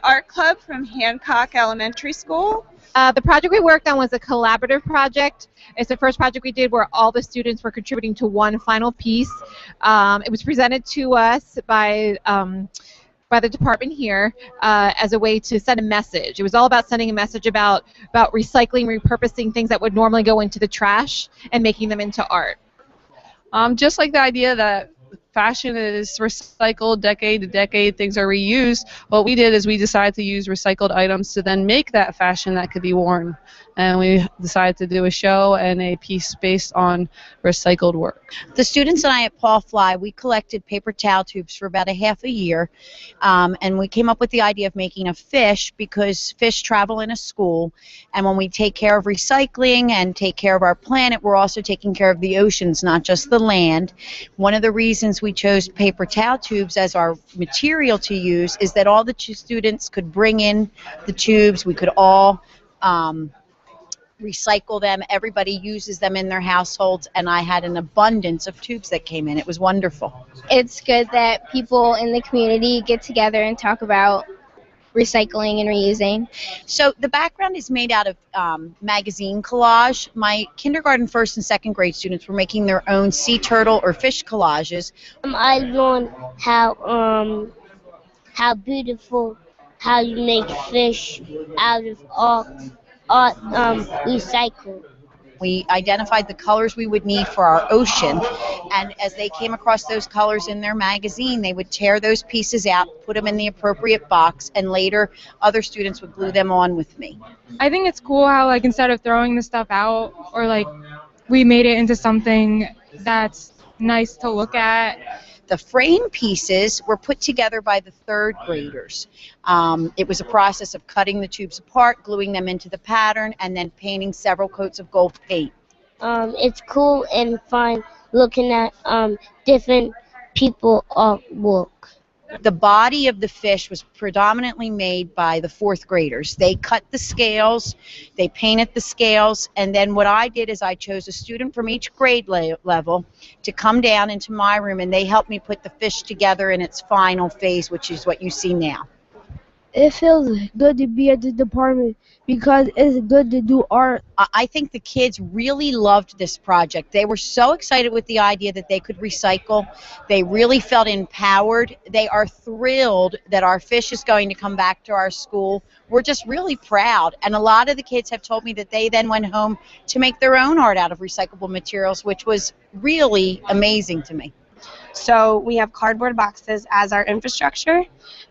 art club from Hancock Elementary School. The project we worked on was a collaborative project. It's the first project we did where all the students were contributing to one final piece. It was presented to us by the department here as a way to send a message. It was all about sending a message about recycling, repurposing things that would normally go into the trash and making them into art. Just like the idea that fashion is recycled decade to decade, things are reused, what we did is we decided to use recycled items to then make that fashion that could be worn. And we decided to do a show and a piece based on recycled work. The students and I at Paul Fly, we collected paper towel tubes for about a half a year, and we came up with the idea of making a fish because fish travel in a school, and when we take care of recycling and take care of our planet, we're also taking care of the oceans, not just the land. One of the reasons we chose paper towel tubes as our material to use is that all the students could bring in the tubes, we could all recycle them, everybody uses them in their households, and I had an abundance of tubes that came in. It was wonderful. It's good that people in the community get together and talk about recycling and reusing. So the background is made out of magazine collage. My kindergarten, first and second grade students were making their own sea turtle or fish collages. I learned how beautiful, how you make fish out of recycle. We identified the colors we would need for our ocean, and as they came across those colors in their magazine, they would tear those pieces out, put them in the appropriate box, and later other students would glue them on with me. I think it's cool how, like, instead of throwing the stuff out, or like, we made it into something that's nice to look at. The frame pieces were put together by the third graders. It was a process of cutting the tubes apart, gluing them into the pattern, and then painting several coats of gold paint. It's cool and fun looking at different people artwork. The body of the fish was predominantly made by the fourth graders. They cut the scales, they painted the scales, and then what I did is I chose a student from each grade level to come down into my room, and they helped me put the fish together in its final phase, which is what you see now. It feels good to be at the department because it's good to do art. I think the kids really loved this project. They were so excited with the idea that they could recycle. They really felt empowered. They are thrilled that our fish is going to come back to our school. We're just really proud. And a lot of the kids have told me that they then went home to make their own art out of recyclable materials, which was really amazing to me. So we have cardboard boxes as our infrastructure,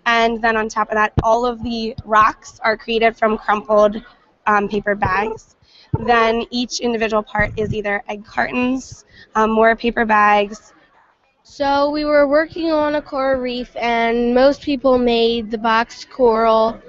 and then on top of that, all of the rocks are created from crumpled paper bags. Then each individual part is either egg cartons, more paper bags. So we were working on a coral reef, and most people made the boxed coral.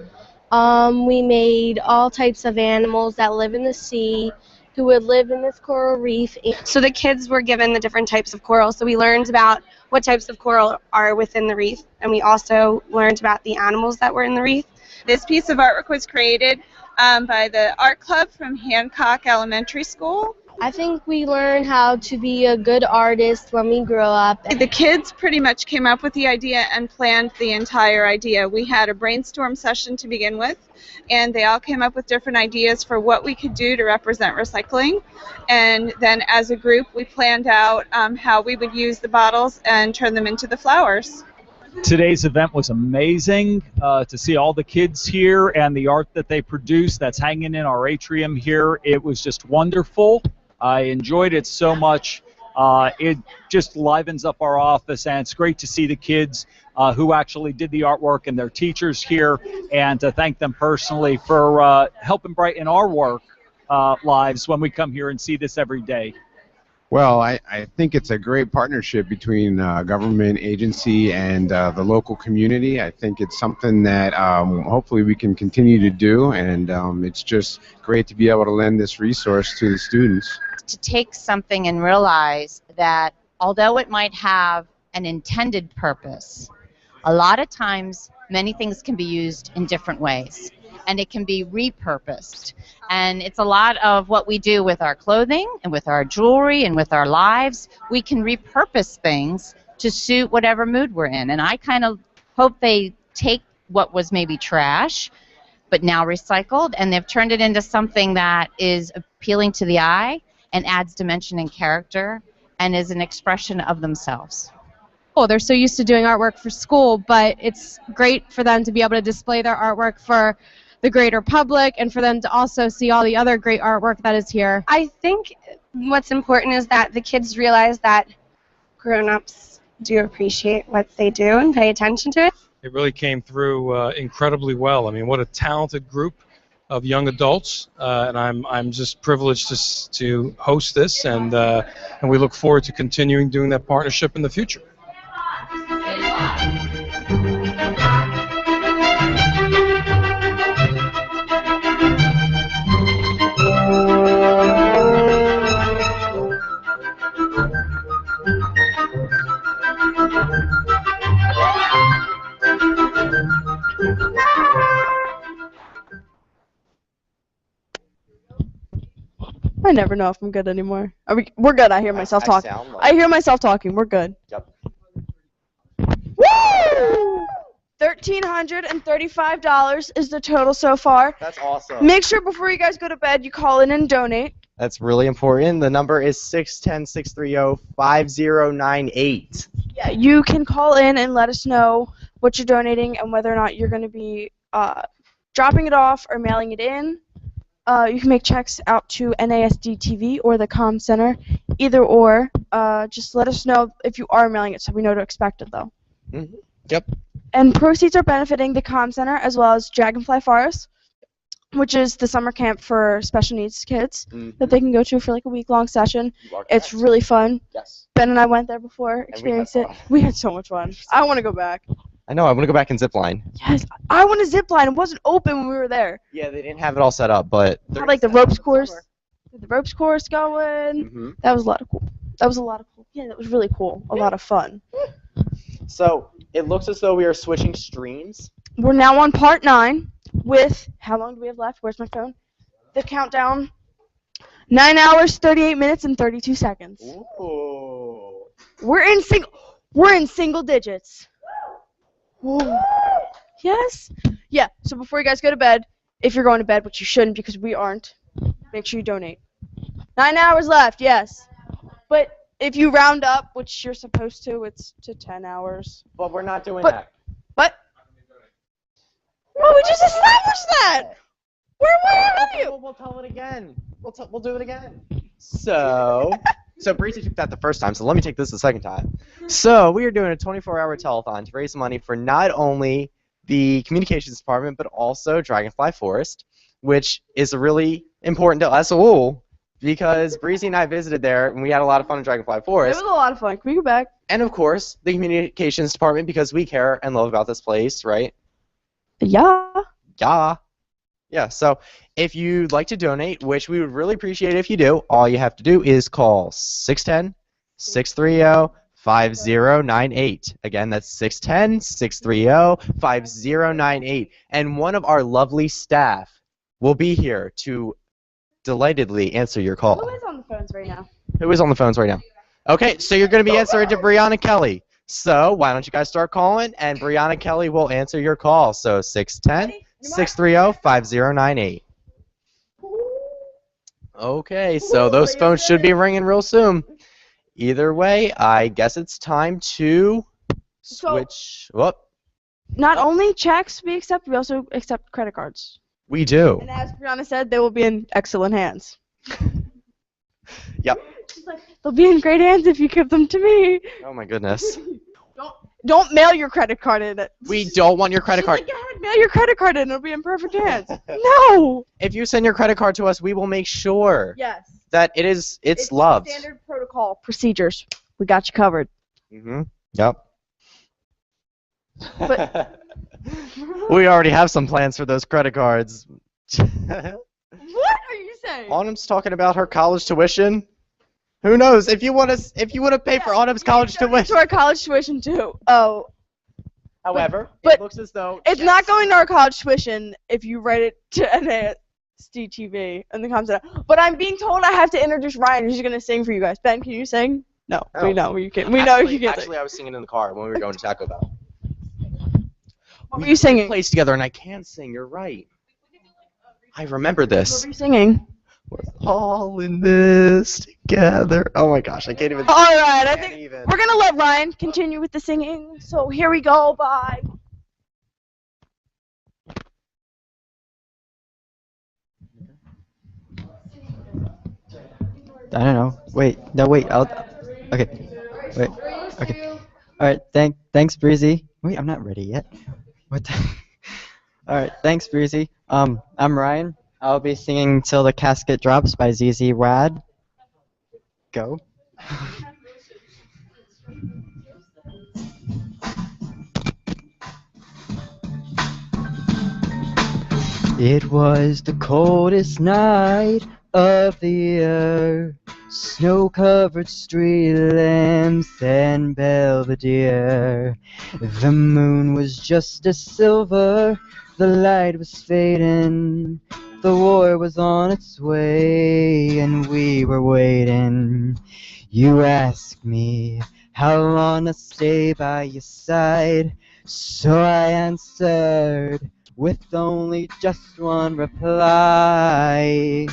We made all types of animals that live in the sea, who would live in this coral reef. So the kids were given the different types of coral, so we learned about what types of coral are within the reef, and we also learned about the animals that were in the reef. This piece of artwork was created by the art club from Hancock Elementary School. I think we learned how to be a good artist when we grow up. The kids pretty much came up with the idea and planned the entire idea. We had a brainstorm session to begin with, and they all came up with different ideas for what we could do to represent recycling. And then as a group, we planned out how we would use the bottles and turn them into the flowers. Today's event was amazing to see all the kids here and the art that they produced that's hanging in our atrium here. It was just wonderful. I enjoyed it so much. It just livens up our office, and it's great to see the kids who actually did the artwork and their teachers here, and to thank them personally for helping brighten our work lives when we come here and see this every day. Well, I think it's a great partnership between government agency and the local community. I think it's something that hopefully we can continue to do, and it's just great to be able to lend this resource to the students. To take something and realize that although it might have an intended purpose, a lot of times many things can be used in different ways, and it can be repurposed. And it's a lot of what we do with our clothing and with our jewelry and with our lives. We can repurpose things to suit whatever mood we're in, and I kind of hope they take what was maybe trash, but now recycled, and they've turned it into something that is appealing to the eye and adds dimension and character and is an expression of themselves. Oh, they're so used to doing artwork for school, but it's great for them to be able to display their artwork for the greater public and for them to also see all the other great artwork that is here. I think what's important is that the kids realize that grown-ups do appreciate what they do and pay attention to it. It really came through incredibly well. I mean, what a talented group of young adults, and I'm just privileged to host this, and we look forward to continuing doing that partnership in the future. I never know if I'm good anymore. We're good. I hear myself talking. I hear myself talking. We're good. Yep. Woo! $1,335 is the total so far. That's awesome. Make sure before you guys go to bed, you call in and donate. That's really important. The number is 610-630-5098. Yeah, you can call in and let us know what you're donating and whether or not you're going to be dropping it off or mailing it in. You can make checks out to NASDtv or the Comm Center. Either or. Just let us know if you are mailing it so we know to expect it, though. Mm-hmm. Yep. And proceeds are benefiting the Comm Center as well as Dragonfly Forest, which is the summer camp for special needs kids that they can go to for like a week-long session. It's really fun. Yes. Ben and I went there before, experienced it. We had so much fun. I want to go back. I know. I want to go back and zip line. Yes, I want to zip line. It wasn't open when we were there. Yeah, they didn't have it all set up, but Had like the ropes course. The ropes course going. That was a lot of cool. Yeah, that was really cool. A lot of fun. So it looks as though we are switching streams. We're now on part 9 with, how long do we have left? Where's my phone? The countdown. 9 hours, 38 minutes, and 32 seconds. Ooh. We're in single digits. Whoa. Yes? Yeah, so before you guys go to bed, if you're going to bed, which you shouldn't because we aren't, make sure you donate. 9 hours left, yes. But if you round up, which you're supposed to, it's to 10 hours. But we're not doing that. What? Well, we just established that! Where are you? We'll tell it again. We'll do it again. So Breezy took that the first time, so let me take this the second time. So we are doing a 24-hour telethon to raise money for not only the communications department, but also Dragonfly Forest, which is really important to us all because Breezy and I visited there, and we had a lot of fun in Dragonfly Forest. It was a lot of fun. Can we go back? And, of course, the communications department because we care and love about this place, right? Yeah. Yeah. Yeah, so if you'd like to donate, which we would really appreciate if you do, all you have to do is call 610-630-5098. Again, that's 610-630-5098. And one of our lovely staff will be here to delightedly answer your call. Who is on the phones right now? Who is on the phones right now? Okay, so you're going to be answering to Brianna Kelly. So why don't you guys start calling, and Brianna Kelly will answer your call. So 610-630-5098. Okay, so those phones should be ringing real soon. Either way, I guess it's time to switch. Not only checks we accept, we also accept credit cards. We do. And as Brianna said, they will be in excellent hands. Yep. They'll be in great hands if you give them to me. Oh my goodness. Don't mail your credit card in it. We don't want your credit card. Like, go ahead, mail your credit card in. It'll be in perfect hands. No. If you send your credit card to us, we will make sure that it's loved. Standard protocol procedures. We got you covered. Yep. But we already have some plans for those credit cards. What are you saying? Autumn's talking about her college tuition. Who knows? If you want to pay for Autumn's college tuition. To our college tuition too. Oh. However, but it looks as though it's not going to our college tuition if you write it to NASDtv and the Comm Center. But I'm being told I have to introduce Ryan, who's going to sing for you guys. Ben, can you sing? No, we know you can. We know you can. Actually, I was singing in the car when we were going to Taco Bell. What were you singing? Plays together, and I can sing. You're right. I remember this. What were you singing? We're all in this together. Oh my gosh, I can't even. All right, I think we're gonna let Ryan continue with the singing. So here we go. Bye. I don't know. Wait. No, wait. Okay. Wait. Okay. All right. Thanks, Breezy. Wait, I'm not ready yet. What the? All right. Thanks, Breezy. I'm Ryan. I'll be singing "Till the Casket Drops" by ZZ Rad. Go. It was the coldest night of the year. Snow-covered street lamps and Belvedere. The moon was just as silver, the light was fading. The war was on its way, and we were waiting. You asked me how long I'd stay by your side, so I answered with only just one reply.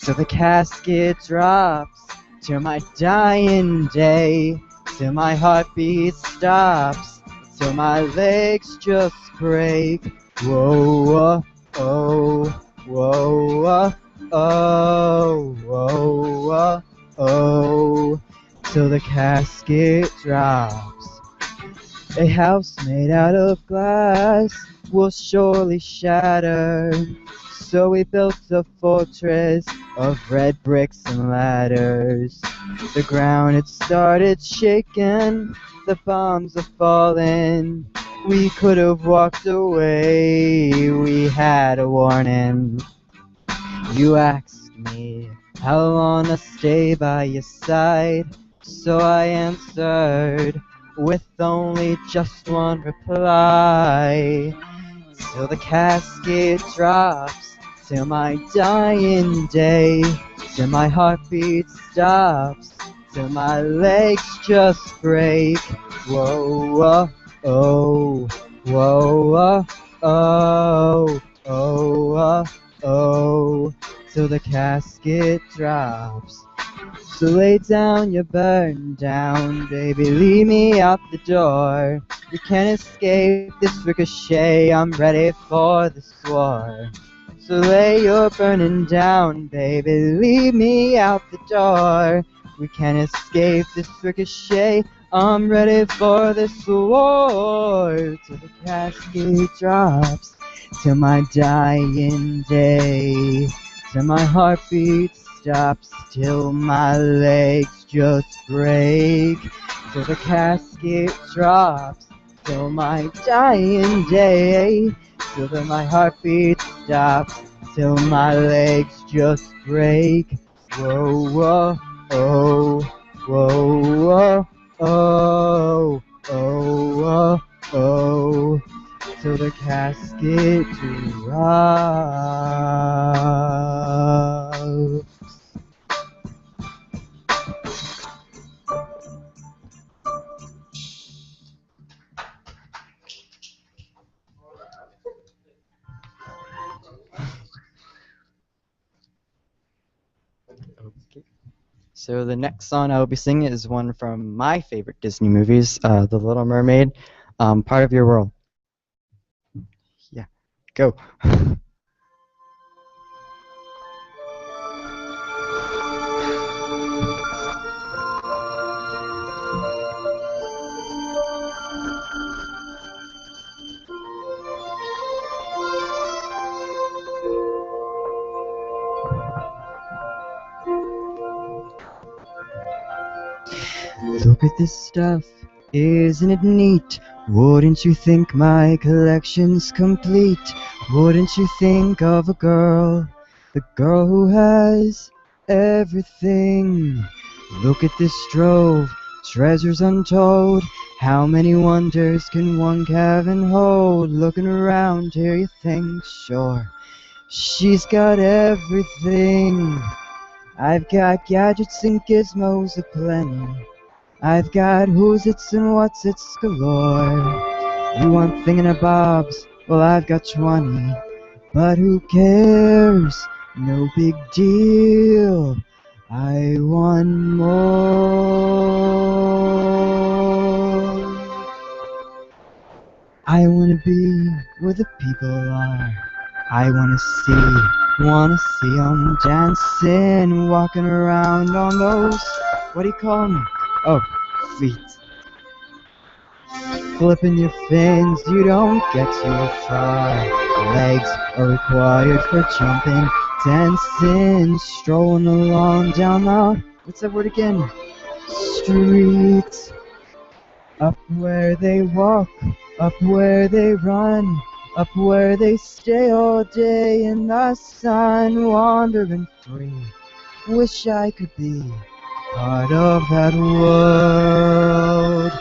Till the casket drops, till my dying day, till my heartbeat stops, till my legs just break. Whoa, oh, whoa, oh, whoa, oh, till the casket drops. A house made out of glass will surely shatter, so we built a fortress of red bricks and ladders. The ground had started shaking, the bombs are falling. We could have walked away, we had a warning. You asked me how long I'd stay by your side, so I answered with only just one reply. Till the casket drops, till my dying day, till my heartbeat stops, till my legs just break. Whoa, oh, whoa, oh, oh, oh, till the casket drops. So lay down your burden down, baby, leave me out the door. We can't escape this ricochet, I'm ready for this war. So lay your burning down, baby, leave me out the door. We can't escape this ricochet, I'm ready for this war. Till the casket drops, till my dying day, till my heartbeat stops, till my legs just break. Till the casket drops, till my dying day, till my heartbeat stops, till my legs just break. Whoa, whoa, oh, whoa, whoa, oh, oh, oh, till the casket drops. Okay. So the next song I'll be singing is one from my favorite Disney movies, The Little Mermaid, Part of Your World. Yeah, go. Look at this stuff, isn't it neat? Wouldn't you think my collection's complete? Wouldn't you think of a girl, the girl who has everything? Look at this trove, treasures untold. How many wonders can one cavern hold? Looking around here you think, sure, she's got everything. I've got gadgets and gizmos aplenty. I've got who's its and what's its galore. You want thingamabobs? Well, I've got 20. But who cares? No big deal. I want more. I wanna be where the people are. I wanna see 'em dancing, walking around on those, what do you call 'em? Oh, feet. Flipping your fins, you don't get too far. Legs are required for jumping, dancing, strolling along down the, what's that word again? Street. Up where they walk, up where they run, up where they stay all day in the sun, wandering free. Wish I could be part of that world.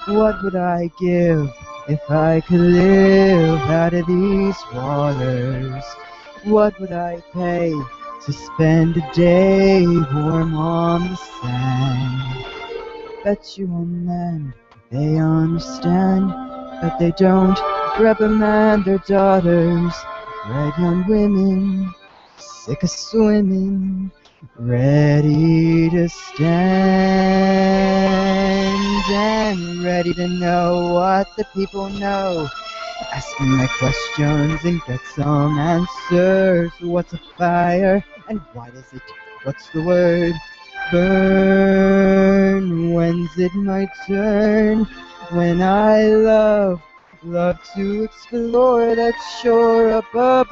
What would I give if I could live out of these waters? What would I pay to spend a day warm on the sand? Bet you on land they understand, but they don't reprimand their daughters. Red young women, sick of swimming, ready to stand and ready to know what the people know. Asking my questions and get some answers. What's a fire and why does it, what's the word? Burn. When's it my turn? When I love to explore that shore up above,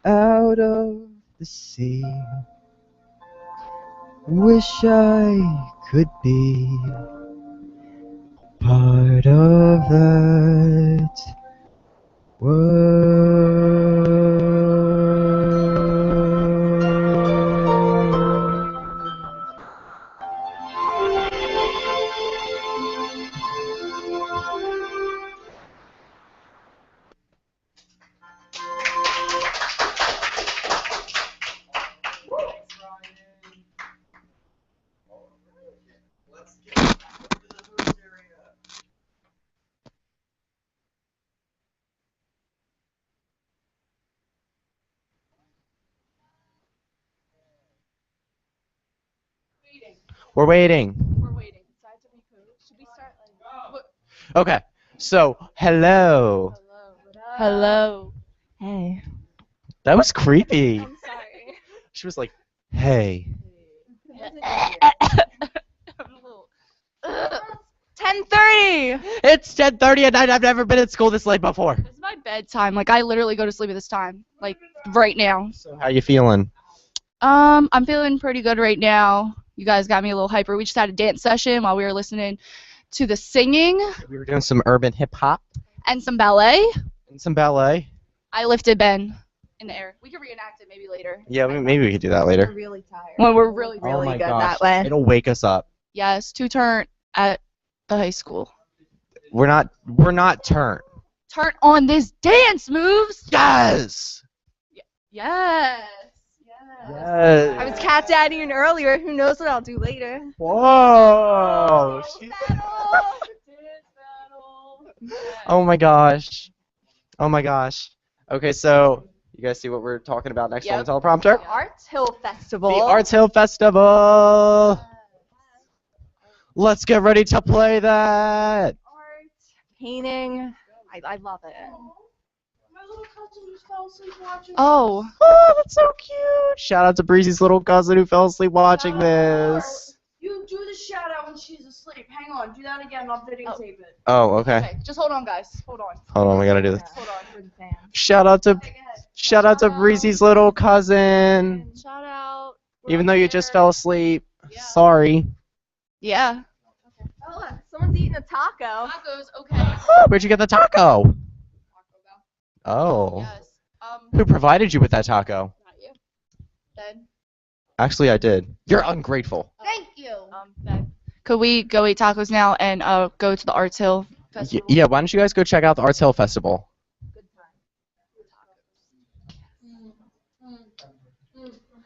out of the sea. Wish I could be part of that We're waiting. Okay. So, hello. Hello. Hey. That was creepy. She was like, "Hey." 10:30. It's 10:30 at night. I've never been at school this late before. It's my bedtime. Like I literally go to sleep at this time. Like right now. How you feeling? I'm feeling pretty good right now. You guys got me a little hyper. We just had a dance session while we were listening to the singing We were doing some urban hip hop and some ballet. and some ballet. I lifted Ben in the air. We can reenact it maybe later. Yeah, maybe we could do that later. Really tired. When we're really, Oh my good gosh, that way. it'll wake us up. Yes, to turn at the high school. We're not turned. Turn on this dance moves. Yes. Yes. Yes. I was cat daddying earlier. Who knows what I'll do later? Whoa. Oh my gosh. Oh my gosh. Okay, so you guys see what we're talking about next on the teleprompter? Arts Hill Festival. The Arts Hill Festival. Let's get ready to play that. Painting. I love it. My little cousin just fell asleep watching. Oh, That's so cute. Shout out to Breezy's little cousin who fell asleep watching this. you do the shout out when she's asleep. Hang on, do that again. I'll videotape it. Oh, okay. Okay, just hold on, guys. Hold on. Hold on, we gotta do this. Hold on for the fans. Shout out to Breezy's little cousin. Shout out. Even though you just fell asleep. Sorry. Yeah. Oh, look, someone's eating a taco. Tacos, okay. Where'd you get the taco? Oh. Yes. Who provided you with that taco? Not you. Ben. Actually, I did. You're ungrateful. Thank you. Ben. Could we go eat tacos now and go to the Arts Hill Festival? Yeah, why don't you guys go check out the Arts Hill Festival?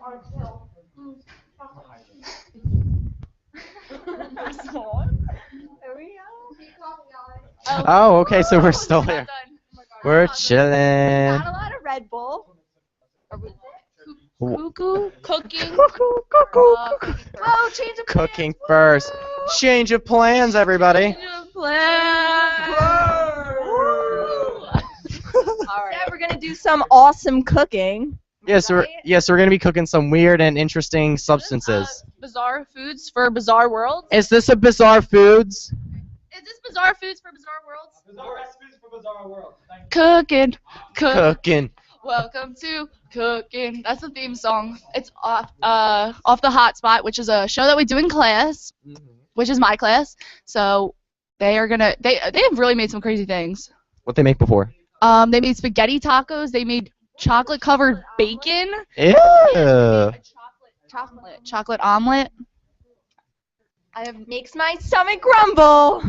Arts Hill. Are we? Oh, okay, so we're still here. We're chilling. Not a lot of Red Bull. Cuckoo, cooking. Whoa, change of Cooking first. Change of plans, everybody. plan. All right, we're gonna do some awesome cooking. Yes, we're gonna be cooking some weird and interesting substances. Bizarre foods for bizarre worlds. Is this a bizarre foods? Is this bizarre foods for bizarre worlds? Bizarre recipes for bizarre worlds. Cooking. Cooking. Welcome to Cooking. That's the theme song. It's off the Hotspot, which is a show that we do in class, which is my class. So they are gonna they have really made some crazy things. What they make before? They made spaghetti tacos. They made chocolate covered bacon. Ew. Chocolate omelet. It makes my stomach grumble.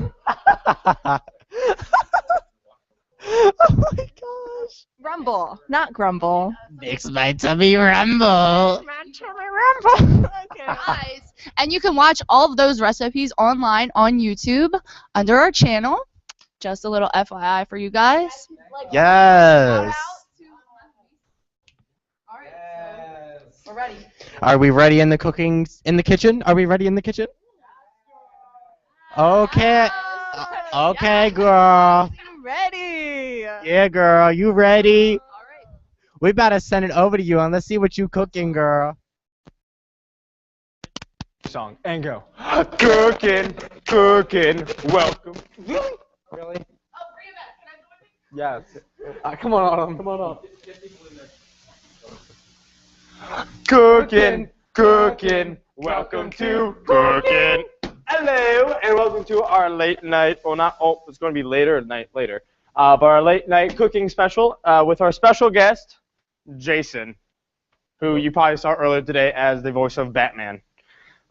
Oh my gosh. Rumble, not grumble. Makes my tummy rumble. My tummy rumble. Okay. Guys, and you can watch all of those recipes online on YouTube under our channel. Just a little FYI for you guys. Yes. We're ready. Are we ready in the cooking in the kitchen? Are we ready in the kitchen? Okay. Okay, girl. Ready. Yeah, girl. You ready? All right. We better send it over to you and let's see what you cooking, girl. Song and go. Cooking, cooking. Welcome. Really? Oh, bring it back. Can I do it? Yes. Come on, Autumn. Come on, Autumn. Cooking, cooking. Welcome to Cooking. Hello, and welcome to our late night. Well, not. Oh, it's going to be later. But our late night cooking special with our special guest, Jason, who you probably saw earlier today as the voice of Batman,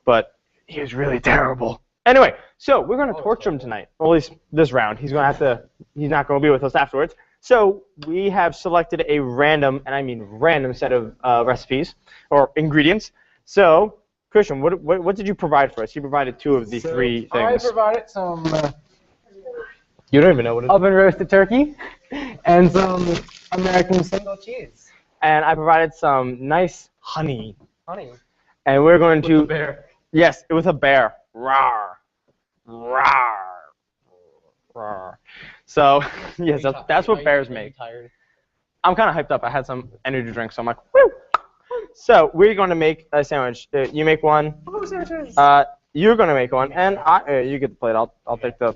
but he was really terrible. Anyway, so we're going to torture him tonight. Or at least this round. He's not going to be with us afterwards. So we have selected a random, and I mean random, set of recipes or ingredients. So, Christian, what did you provide for us? You provided two of the three things. I provided some You don't even know what it is. oven roasted turkey and some American single cheese. And I provided some nice honey. Honey. And we're going to... With a bear. Yes, with a bear. Rawr. Rawr. Rawr. So, yes, that's what bears make. I'm kind of hyped up. I had some energy drink, so I'm like, woo! So, we're going to make a sandwich. You make one. You're going to make one. And you get the plate. I'll take the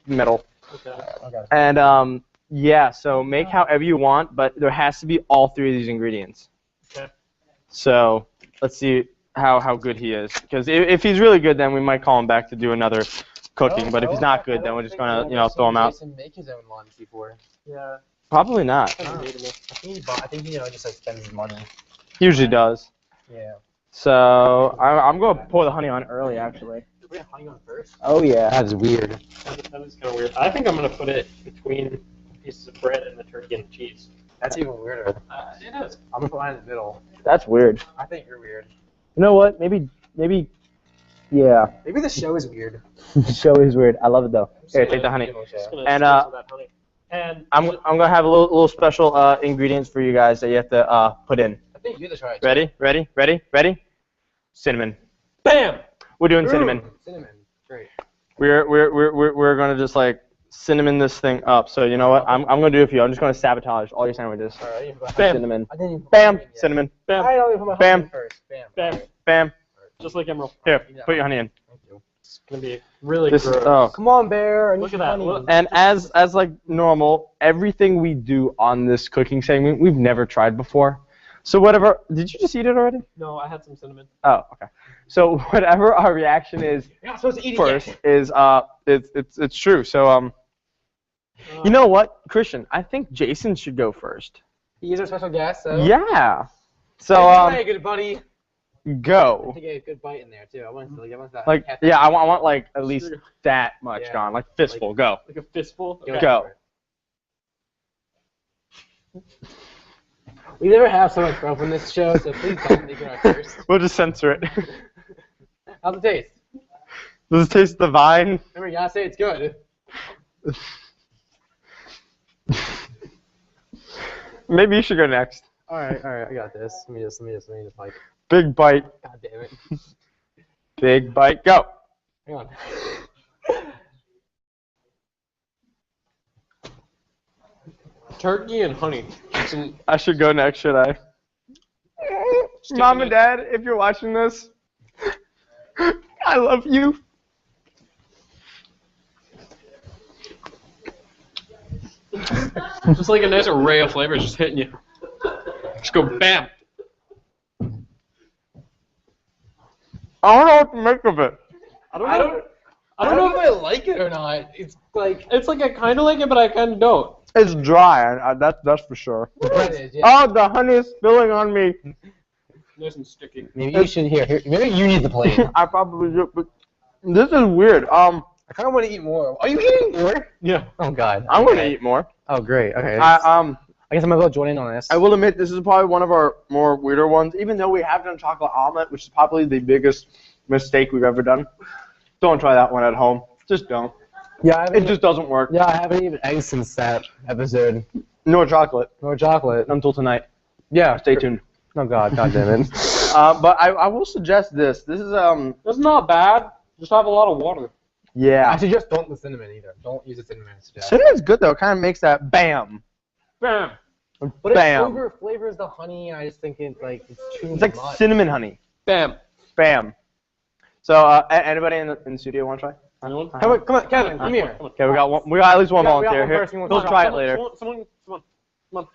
middle. Okay. And, yeah, so make however you want, but there has to be all three of these ingredients. Okay. So, let's see how good he is. Because if he's really good, then we might call him back to do another cooking. But if he's not good, then we're just going to, throw him out. Jason make his own lunch before. Yeah. Probably not. I think he just like spends his money. He usually does. Yeah. So, I'm going to pour the honey on early, actually. We have honey on first? Oh, yeah. That is weird. That is kind of weird. I think I'm going to put it between pieces of bread and the turkey and the cheese. That's even weirder. It is. I'm going to put mine in the middle. That's weird. I think you're weird. You know what? Maybe, yeah. Maybe the show is weird. The show is weird. I love it, though. Here, take the honey. And, I'm going to have a little special ingredients for you guys that you have to put in. I think you're the try. Ready? Cinnamon. Bam! We're doing cinnamon. Cinnamon. Great. We're gonna just like cinnamon this thing up. So you know what? I'm gonna do it for you. I'm just gonna sabotage all your sandwiches. Alright. Bam. Cinnamon. I didn't even put Bam. my honey in yet. Cinnamon. Bam. I don't even put my honey Bam. in first. Bam. Bam. Bam. Just like Emerald. Here, put your honey in. Thank you. It's gonna be really This gross. is, oh. Come on, Bear. I need some honey. And as like normal, everything we do on this cooking segment, we've never tried before. So whatever, did you just eat it already? No, I had some cinnamon. Oh, okay. So whatever our reaction is You're not supposed to eat it first yet. is it's true. So you know what, Christian? I think Jason should go first. He's our special guest. So. Yeah. So Hey, good buddy. go. I get a good bite in there too. I want that. Like yeah, I want like at least that much gone, like fistful. Go. Like a fistful. Go. We never have so much fun on this show, so please don't make it our first. We'll just censor it. How's it taste? Does it taste divine? Remember, you gotta say it's good. Maybe you should go next. All right, I got this. Let me just like. Big bite. God damn it. Big bite. Go. Hang on. Turkey and honey. I should go next, should I? Mom and Dad, if you're watching this, I love you. Just like a nice array of flavors just hitting you. Just go bam. I don't know what to make of it. I don't know if I like it or not. It's like I kind of like it, but I kind of don't. It's dry. That's for sure. The bread is, yeah. Oh, the honey is spilling on me. Nice and sticky. Maybe you should here. Maybe you need the plate. I probably do, but this is weird. I kind of want to eat more. Are you eating more? Yeah. Oh God. I'm gonna eat more. Oh great. Okay. I guess I might as well join in on this. I will admit this is probably one of our more weirder ones, even though we have done chocolate omelet, which is probably the biggest mistake we've ever done. Don't try that one at home. Just don't. Yeah, it just doesn't work. Yeah, I haven't eaten eggs since that episode. No chocolate. No chocolate. Until tonight. Yeah. Stay tuned. Oh God, God damn it. But I will suggest this. This is It's not bad. Just have a lot of water. Yeah. I suggest don't the cinnamon either. Don't use the cinnamon. Cinnamon's good though. It kind of makes that bam. Bam. But Bam. it flavors the honey, and I just think it's too It's like much. cinnamon honey. Bam. Bam. So anybody in the studio want to try? Anyone? Come on, Kevin, come here. Okay, we got at least one We got volunteer one here. person who We'll wants try some. it later. Someone, come on.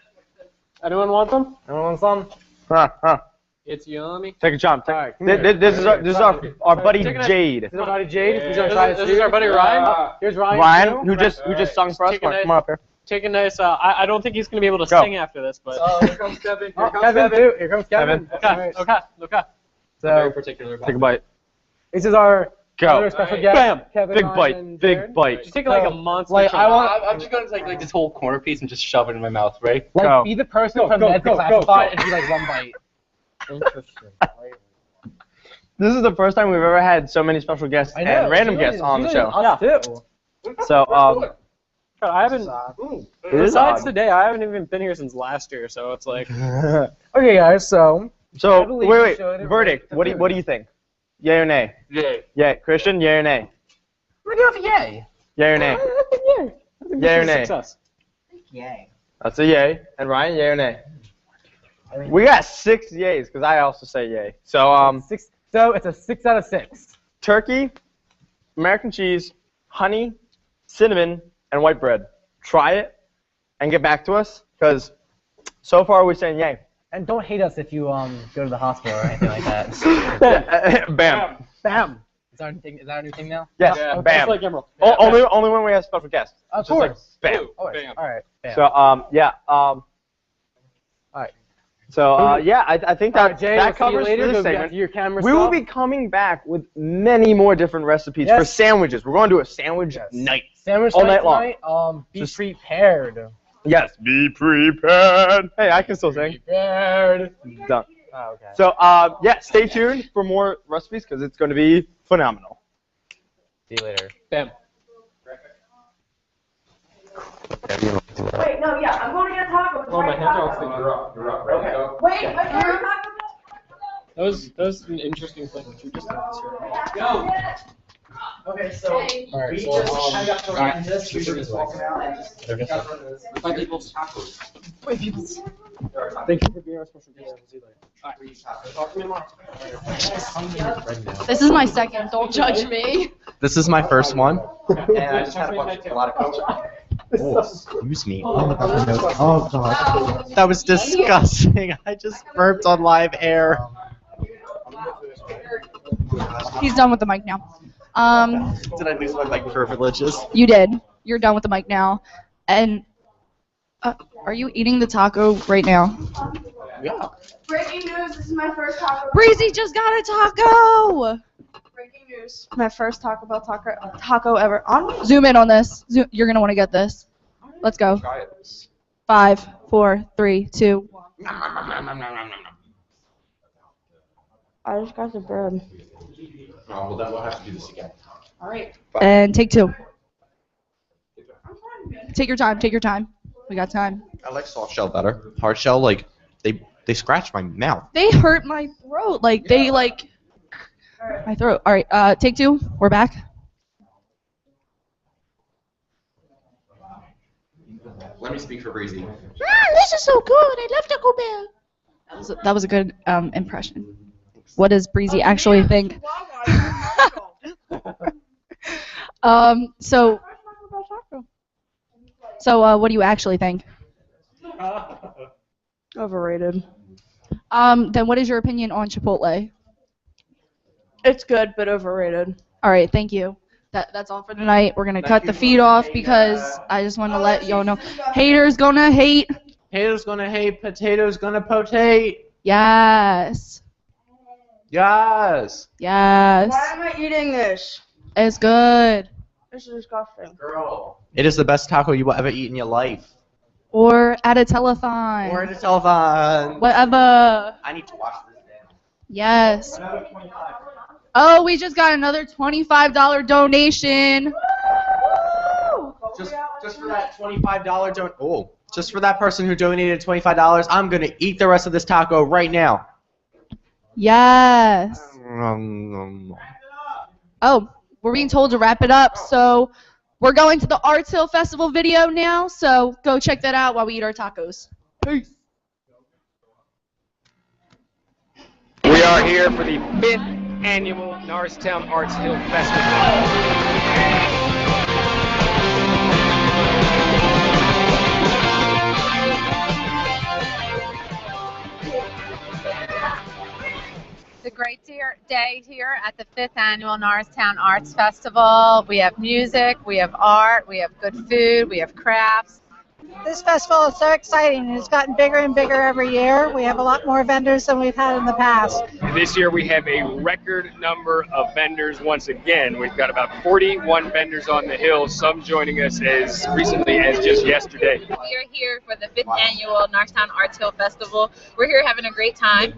Anyone want some? Anyone want some? Huh. It's yummy. Take a jump. Alright, come This is our buddy Jade. This is our buddy Jade. He's gonna try this is our buddy Ryan. Here's Ryan. Ryan, who just sung for us. Come on up here. Take a nice. I don't think he's gonna be able to sing after this, but. Oh, here comes Kevin. Here comes Kevin. Here comes Kevin. Okay. So very particular. Take a bite. This is our other special guest. Bam. Kevin, Big Ryan, bite. and Big Jared. bite. Just take like a monster. Like I'm just gonna take like this whole corner piece and just shove it in my mouth, right? Like be the person from Med to classify and be like one bite. Interesting. This is the first time we've ever had so many special guests and random guests on the show. Yeah. So I haven't. Besides today, I haven't even been here since last year, so it's like. Okay, guys. So wait. Verdict. What do you think? Yay or nay? Yay. Yay. Christian, yay or nay? We're going for yay. Yay or nay? Yay or nay? Success. Yay. That's a yay. And Ryan, yay or nay? We got 6 yays because I also say yay. So So it's a 6 out of 6. Turkey, American cheese, honey, cinnamon, and white bread. Try it and get back to us because so far we're saying yay. And don't hate us if you go to the hospital or anything like that. Bam. Bam. Is that our new thing now? Yes. Yeah. Bam. Like Emerald. Only when we have special guests. Of Just course. Like, bam. Always. Bam. All right. Bam. So yeah. All right. So yeah, I think that Jay, that we'll see you covers later. this Go back segment. to your camera We will stuff. be coming back with many more different recipes for sandwiches. We're going to do a sandwich night. Sandwich all night night long. tonight. Be prepared. Yes, be prepared. Hey, I can still sing. Prepared. Done. Oh, okay. So yeah, stay tuned for more recipes because it's going to be phenomenal. See you later. Bam. Wait, no, yeah, I'm going to get a taco. Oh, my hands are all you're up, right? Okay. Wait, my favorite taco. That was an interesting thing that you just did. Go. Okay, so Alright, so I got to run this. We were just walking out and just Five people's tacos. Wait, people. Thank you for being our special guest. See you later. This is my second. Don't judge me. This is my first one, and I just had a lot of coach. Oh, excuse me. Oh god, that was disgusting. I just burped on live air. He's done with the mic now. Did I lose my mic privileges? You did. You're done with the mic now. And are you eating the taco right now? Yeah. Breaking news, this is my first Taco Bell. Breezy just got a taco. Breaking news. My first Taco Bell taco ever. On Zoom in on this. You're gonna want to get this. Let's go. 5, 4, 3, 2. I just got the bread. Oh, well, then we'll have to do this again. All right. And take 2. Take your time. Take your time. We got time. I like soft shell better. Hard shell, like they scratch my mouth. They hurt my throat. Like they like my throat. All right, take 2. We're back. Let me speak for Breezy. This is so good. I love Taco Bell. That was a good impression. What does Breezy actually think? So what do you actually think? Overrated. Then what is your opinion on Chipotle? It's good, but overrated. All right, thank you. That's all for tonight. We're gonna cut the feed off because I just want to let y'all know. Haters gonna hate. Haters gonna hate. Potatoes gonna potate. Yes. Yes. Yes. Why am I eating this? It's good. This is disgusting. It is the best taco you will ever eat in your life. Or at a telethon. Or at a telethon. Whatever. I need to watch this. Yes. Oh, we just got another $25 donation. Just for that $25 just for that person who donated $25, I'm gonna eat the rest of this taco right now. Yes. Oh, we're being told to wrap it up, so we're going to the Arts Hill Festival video now, so go check that out while we eat our tacos. Peace. We are here for the 5th annual Norristown Arts Hill Festival. It's a great day here at the 5th annual Norristown Arts Festival. We have music, we have art, we have good food, we have crafts. This festival is so exciting. It's gotten bigger and bigger every year. We have a lot more vendors than we've had in the past. This year we have a record number of vendors once again. We've got about 41 vendors on the hill, some joining us as recently as just yesterday. We are here for the 5th annual Norristown Arts Hill Festival. We're here having a great time.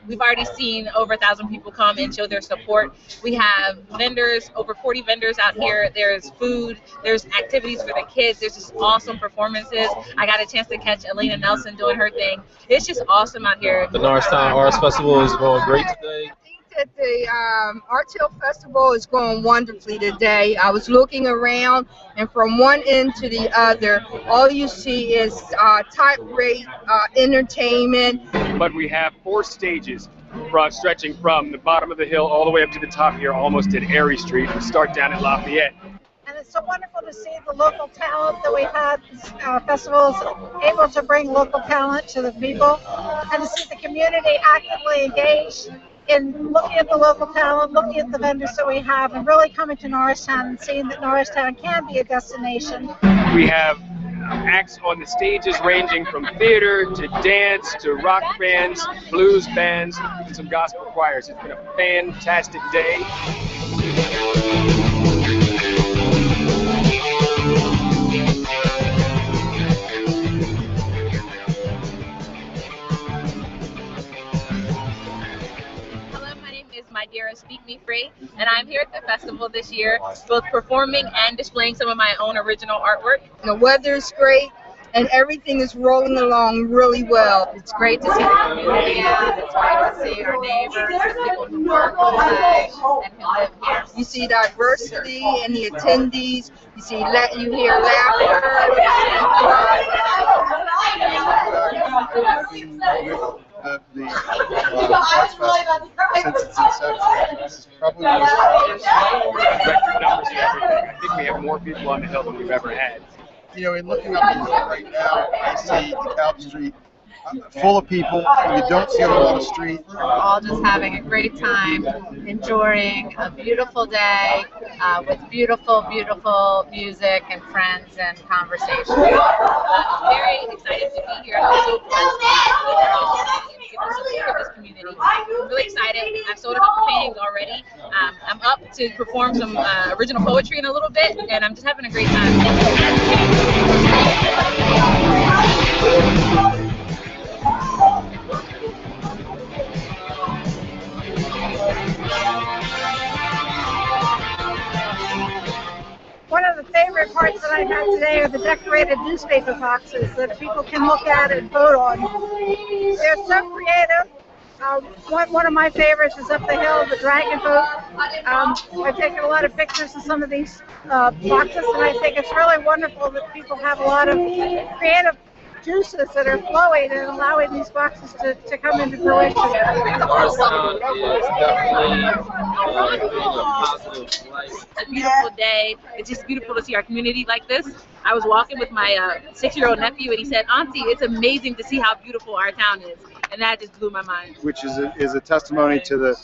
We've already seen over 1,000 people come and show their support. We have vendors, over 40 vendors out here. There's food, there's activities for the kids, there's just awesome performances. I got a chance to catch Elena Nelson doing her thing. It's just awesome out here. The Norristown Arts Festival is going great today. That the Arts Hill Festival is going wonderfully today. I was looking around, and from one end to the other, all you see is type-rate entertainment. But we have 4 stages stretching from the bottom of the hill all the way up to the top here, almost at Erie Street. We start down at Lafayette. And it's so wonderful to see the local talent that we've had. Festivals able to bring local talent to the people, and to see the community actively engaged in looking at the local talent, looking at the vendors that we have, and really coming to Norristown and seeing that Norristown can be a destination. We have acts on the stages ranging from theater to dance to rock bands, blues bands, and some gospel choirs. It's been a fantastic day. My Dearest Speak Me Free, and I'm here at the festival this year, both performing and displaying some of my own original artwork. The weather's great, and everything is rolling along really well. It's great to see the community out. It's great to see our neighbors, the people who work and who live here. You see diversity in the attendees. You see, you hear laughter. Of the Arts Festival since its inception. This is probably one of the record numbers and everything. I think we have more people on the hill than we've ever had. You know, in looking up the hill right now, I see DeKalb Street full of people. You don't see on a lot of street. We're all just having a great time, enjoying a beautiful day with beautiful, beautiful music and friends and conversation. I'm very excited to be here. I'm so blessed to give the support of this community. I'm really excited. I've sold a couple paintings already. I'm up to perform some original poetry in a little bit, and I'm just having a great time. One of the favorite parts that I had today are the decorations illustrated newspaper boxes that people can look at and vote on. They're so creative. One of my favorites is up the hill, the dragon boat. I've taken a lot of pictures of some of these boxes, and I think it's really wonderful that people have a lot of creative juices that are flowing and allowing these boxes to come into fruition. Norristown is definitely a positive light. It's a beautiful day. It's just beautiful to see our community like this. I was walking with my 6-year-old nephew, and he said, "Auntie, it's amazing to see how beautiful our town is." And that just blew my mind. Which is a testimony to the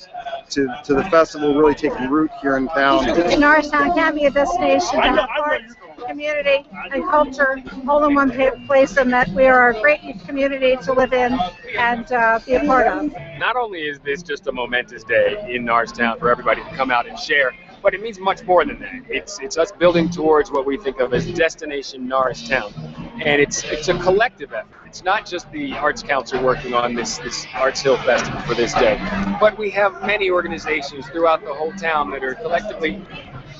festival really taking root here in town. Norristown can be a destination to have arts, community, and culture all in one place, and that we are a great community to live in and be a part of. Not only is this just a momentous day in Norristown for everybody to come out and share, but it means much more than that. It's us building towards what we think of as Destination Norristown. And it's a collective effort. It's not just the Arts Council working on this Arts Hill Festival for this day, but we have many organizations throughout the whole town that are collectively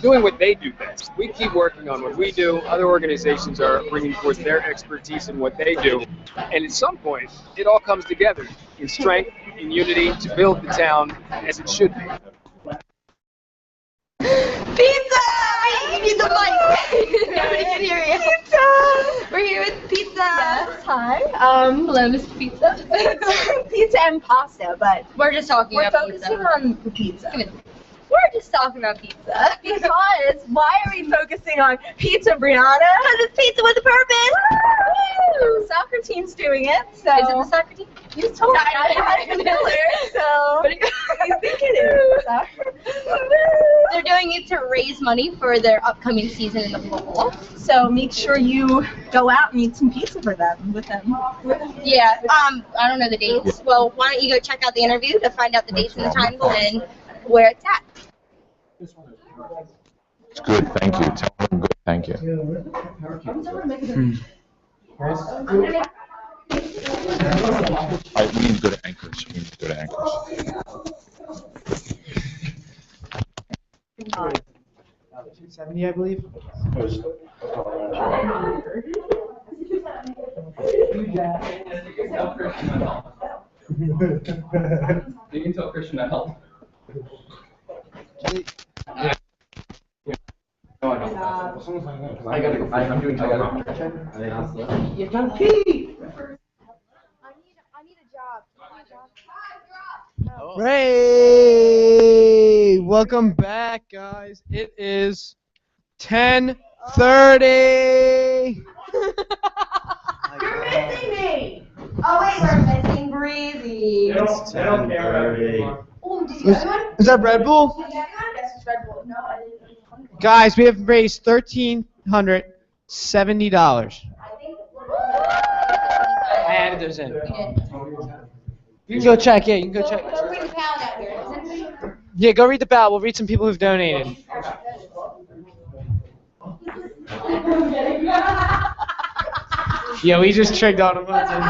doing what they do best. We keep working on what we do. Other organizations are bringing forth their expertise in what they do. And at some point, it all comes together in strength, in unity, to build the town as it should be. Pizza! You need the mic. Nobody can hear you. Pizza! We're here with pizza. Yes, hi. Hello, Mr. Pizza. Pizza and pasta, but we're just talking about focusing pizza. on the pizza. We're just talking about pizza. Because why are we focusing on pizza, Brianna? Because it's pizza with a purpose. Woo! The soccer team's doing it, so. Is it the soccer team? You told me. I didn't know it, so. What do you think it is? They're doing it to raise money for their upcoming season in the fall. So make sure you go out and eat some pizza with them. Yeah, I don't know the dates. Well, why don't you go check out the interview to find out the dates and the times and where it's at. It's good, thank you. Tell them good, thank you. We need good anchors. We need good anchors. $270, I believe. You can tell Christian to help. I'm doing You can pee! Hey! Welcome back, guys. It is 10:30. You're missing me! Oh wait, we're missing Breezy. It's 10:30. Oh, did you get one? Is that Red Bull? Yes, it's Red Bull. No, I didn't. Guys, we have raised $1,370. I added those in. You can go check, yeah, you can go check. Go read the ballot out here. Yeah, go read the ballot. We'll read some people who've donated. Yeah, we just tricked all of them.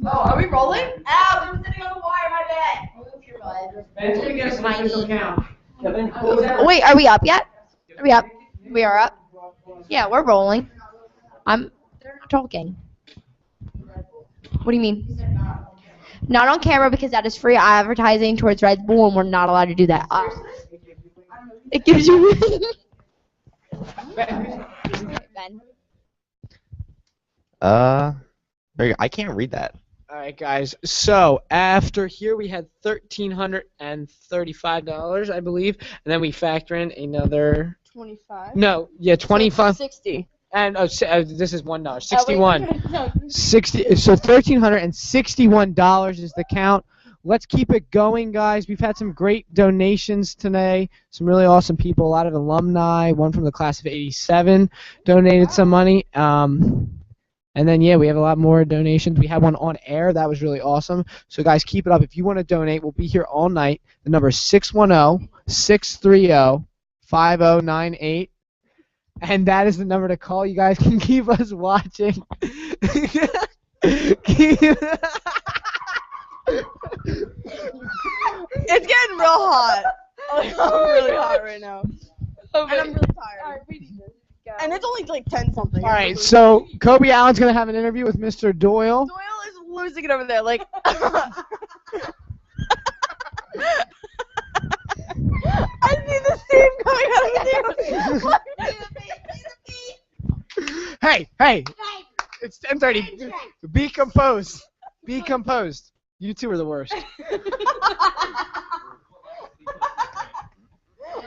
Oh, are we rolling? Ow, we were sitting on the wire, my bad. Ben's gonna get us an official count. Kevin? Wait, are we up yet? Are we up? We are up. Yeah, we're rolling. They're not talking. What do you mean? Not on camera because that is free advertising towards Red Bull, and we're not allowed to do that. It gives you. Ben. There you go. I can't read that. All right, guys. So after here, we had $1,335, I believe, and then we factor in another. 25. No, yeah, 25. 60. And this is $1. 61. 60. So $1,361 is the count. Let's keep it going, guys. We've had some great donations today. Some really awesome people. A lot of alumni. One from the class of '87 donated some money. And then, yeah, we have a lot more donations. We had one on air. That was really awesome. So, guys, keep it up. If you want to donate, we'll be here all night. The number is 610-630-5098. And that is the number to call. You guys can keep us watching. It's getting real hot. I'm really hot right now. And I'm really tired. And it's only like 10 something. All right, so Kobe Allen's gonna have an interview with Mr. Doyle. Doyle is losing it over there. Like, I see the steam coming out of the Hey, it's 10:30. Be composed. Be composed. You two are the worst.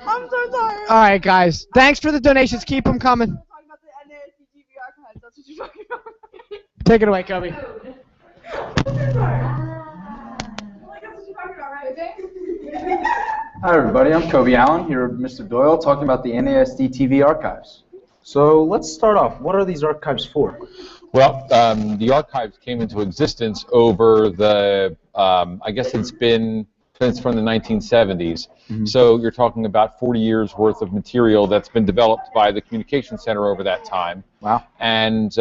I'm so tired. All right, guys. Thanks for the donations. Keep them coming. Take it away, Kobe. Hi everybody, I'm Kobe Allen here with Mr. Doyle talking about the NASDtv archives. So let's start off. What are these archives for? Well, the archives came into existence over the, I guess it's been since from the 1970s. So you're talking about 40 years worth of material that's been developed by the Communications Center over that time. Wow. And,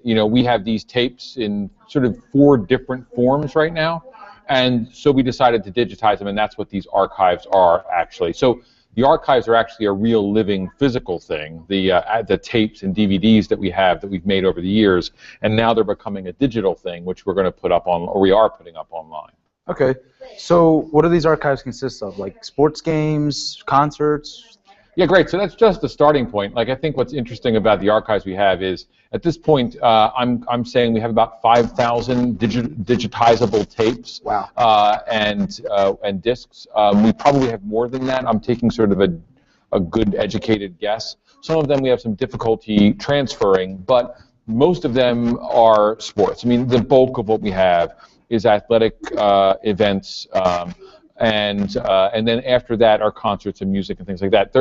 you know, we have these tapes in sort of 4 different forms right now. And so we decided to digitize them, and that's what these archives are actually. So the archives are actually a real living physical thing, the tapes and DVDs that we have that we've made over the years, and now they're becoming a digital thing, which we're going to put up on, or we are putting up online. Okay. So what do these archives consist of? Like sports games, concerts? Yeah, great. So that's just the starting point. Like, I think what's interesting about the archives we have is, at this point, I'm saying we have about 5,000 digitizable tapes. Wow. And discs. We probably have more than that. I'm taking sort of a good educated guess. Some of them we have some difficulty transferring, but most of them are sports. I mean, the bulk of what we have is athletic events, and then after that are concerts and music and things like that.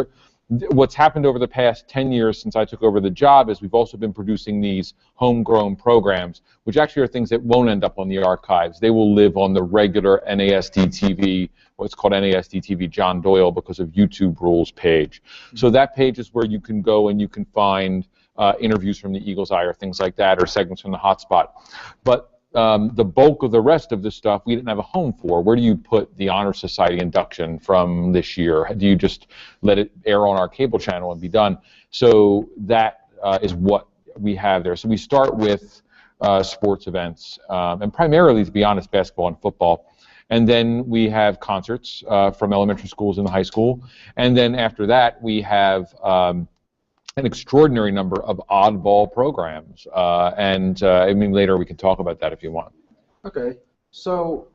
What's happened over the past 10 years since I took over the job is we've also been producing these homegrown programs, which actually are things that won't end up on the archives. They will live on the regular NASDtv, what's called NASDtv John Doyle because of YouTube rules page. So that page is where you can go and you can find interviews from the Eagle's Eye or things like that, or segments from the Hotspot. But the bulk of the rest of the stuff we didn't have a home for. Where do you put the Honor Society induction from this year? Do you just let it air on our cable channel and be done? So that is what we have there. So we start with sports events, and primarily, to be honest, basketball and football. And then we have concerts from elementary schools and high school. And then after that, we have an extraordinary number of oddball programs, I mean, later we can talk about that if you want. Okay. So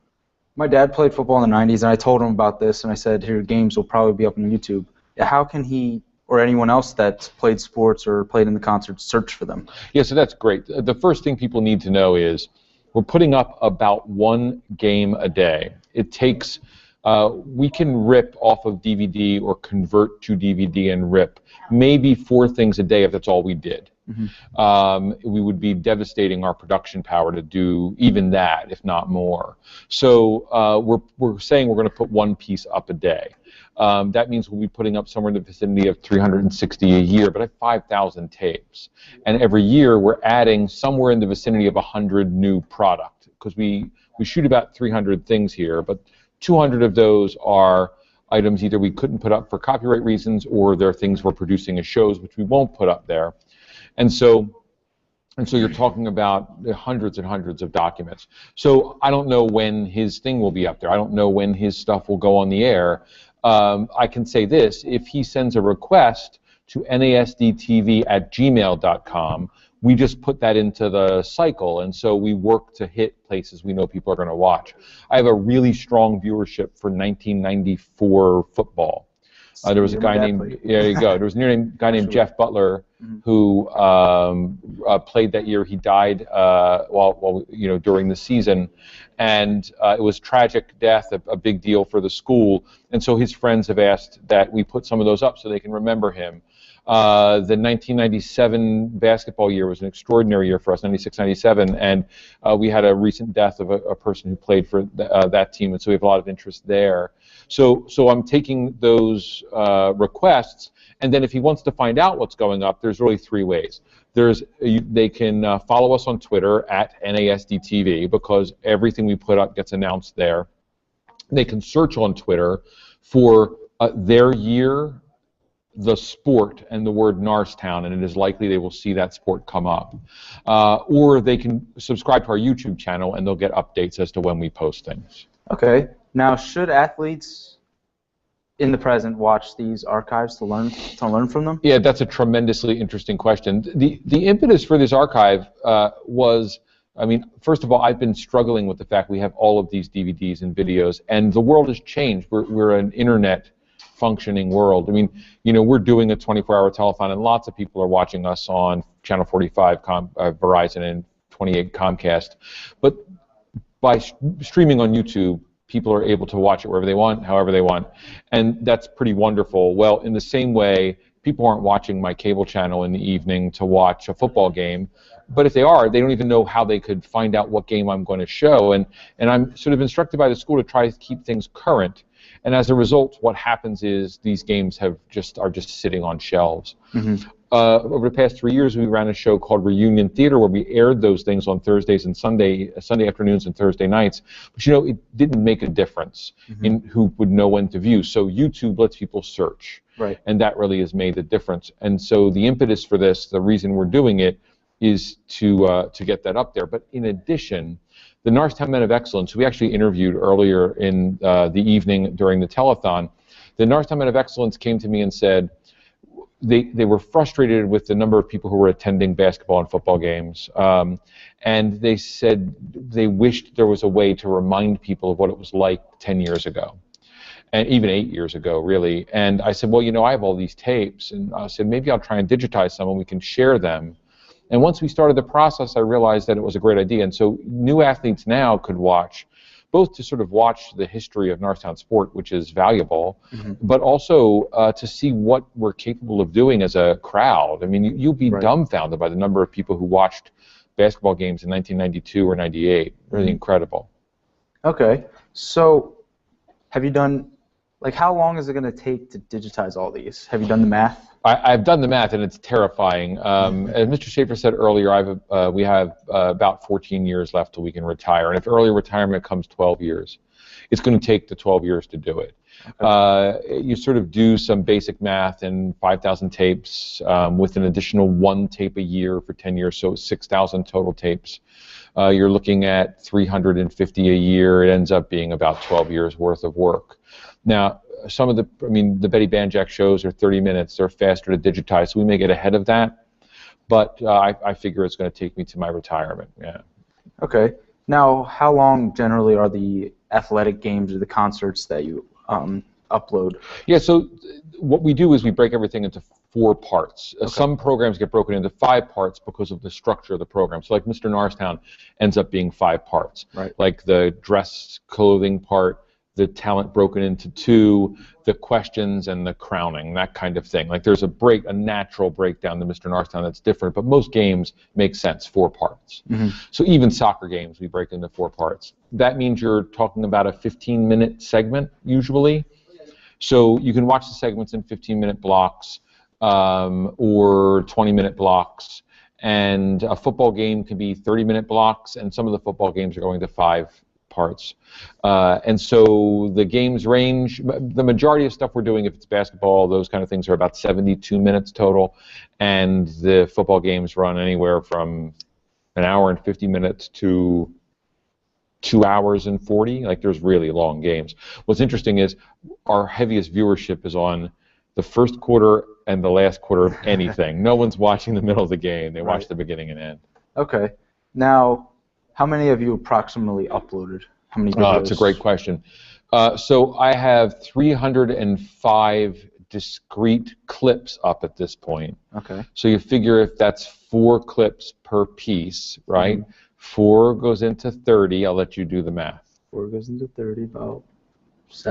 my dad played football in the 90s, and I told him about this, and I said, your games will probably be up on YouTube. How can he or anyone else that's played sports or played in the concerts search for them? Yeah, so that's great. The first thing people need to know is we're putting up about 1 game a day. It takes, we can rip off of DVD or convert to DVD and rip maybe 4 things a day if that's all we did. We would be devastating our production power to do even that, if not more. So we're saying we're going to put 1 piece up a day. That means we'll be putting up somewhere in the vicinity of 360 a year, but I have 5,000 tapes. And every year we're adding somewhere in the vicinity of 100 new product, because we shoot about 300 things here, but 200 of those are items either we couldn't put up for copyright reasons, or they're things we're producing as shows which we won't put up there. And so you're talking about hundreds and hundreds of documents. So I don't know when his thing will be up there. I don't know when his stuff will go on the air. I can say this: if he sends a request to nasdtv@gmail.com, we just put that into the cycle, and so we work to hit places we know people are going to watch. I have a really strong viewership for 1994 football. There was a guy named, there you go, there was a guy named Jeff Butler who played that year. He died while during the season, and it was tragic death, a big deal for the school, and so his friends have asked that we put some of those up so they can remember him. The 1997 basketball year was an extraordinary year for us, 96-97, and we had a recent death of a person who played for that team, and so we have a lot of interest there. So I'm taking those requests, and then if he wants to find out what's going up, there's really 3 ways. They can follow us on Twitter @NASDtv, because everything we put up gets announced there. They can search on Twitter for their year, the sport, and the word Norristown, and it is likely they will see that sport come up. Or they can subscribe to our YouTube channel, and they'll get updates as to when we post things. Okay. Now, should athletes in the present watch these archives to learn from them? Yeah, that's a tremendously interesting question. The impetus for this archive was, I mean, first of all, I've been struggling with the fact we have all of these DVDs and videos, and the world has changed. We're an internet functioning world. I mean, you know, we're doing a 24-hour telethon, and lots of people are watching us on Channel 45, Verizon, and 28 Comcast. But by streaming on YouTube, people are able to watch it wherever they want, however they want, and that's pretty wonderful. Well, in the same way, people aren't watching my cable channel in the evening to watch a football game, but if they are, they don't even know how they could find out what game I'm going to show, and I'm sort of instructed by the school to try to keep things current. And as a result, what happens is these games are just sitting on shelves. Mm-hmm. Over the past 3 years, we ran a show called Reunion Theater where we aired those things on Thursdays and Sunday afternoons and Thursday nights. But you know, it didn't make a difference in who would know when to view. So YouTube lets people search, right? And that really has made the difference. And so the impetus for this, the reason we're doing it, is to get that up there. But in addition, the Norristown Men of Excellence, who we actually interviewed earlier in the evening during the telethon, the Norristown Men of Excellence came to me and said they were frustrated with the number of people who were attending basketball and football games, and they said they wished there was a way to remind people of what it was like 10 years ago. And even 8 years ago, really. And I said, well, you know, I have all these tapes, and I said, maybe I'll try and digitize some and we can share them. And once we started the process, I realized that it was a great idea. And so new athletes now could watch, both to sort of watch the history of Norristown sport, which is valuable, but also to see what we're capable of doing as a crowd. I mean, you'll be dumbfounded by the number of people who watched basketball games in 1992 or 98. Really incredible. Okay. So have you done, like, how long is it going to take to digitize all these? Have you done the math? I've done the math, and it's terrifying. As Mr. Schaefer said earlier, we have about 14 years left till we can retire. And if early retirement comes 12 years, it's going to take the 12 years to do it. You sort of do some basic math, and 5,000 tapes with an additional 1 tape a year for 10 years, so 6,000 total tapes. You're looking at 350 a year. It ends up being about 12 years worth of work. Now, some of the Betty Banjack shows are 30 minutes. They're faster to digitize, so we may get ahead of that. But I figure it's going to take me to my retirement. Yeah. Okay. Now, how long generally are the athletic games or the concerts that you upload? Yeah. So what we do is we break everything into 4 parts. Some programs get broken into 5 parts because of the structure of the program. So like Mr. Norristown ends up being 5 parts. Right. Like the dress clothing part, the talent broken into 2, the questions and the crowning, that kind of thing. Like there's a natural breakdown to Mr. Norristown that's different, but most games make sense, 4 parts. So even soccer games we break into 4 parts. That means you're talking about a 15-minute segment usually. So you can watch the segments in 15-minute blocks or 20-minute blocks. And a football game can be 30-minute blocks, and some of the football games are going to 5 parts. And so the games range, the majority of stuff we're doing, if it's basketball, those kind of things, are about 72 minutes total, and the football games run anywhere from 1 hour and 50 minutes to 2 hours and 40. Like there's really long games. What's interesting is our heaviest viewership is on the first quarter and the last quarter of anything. No one's watching the middle of the game. They watch the beginning and end. Okay. Now, how many of you approximately uploaded? How many videos? It's a great question. So I have 305 discrete clips up at this point. Okay. So you figure if that's 4 clips per piece, right? 4 goes into 30. I'll let you do the math. 4 goes into 30, about 6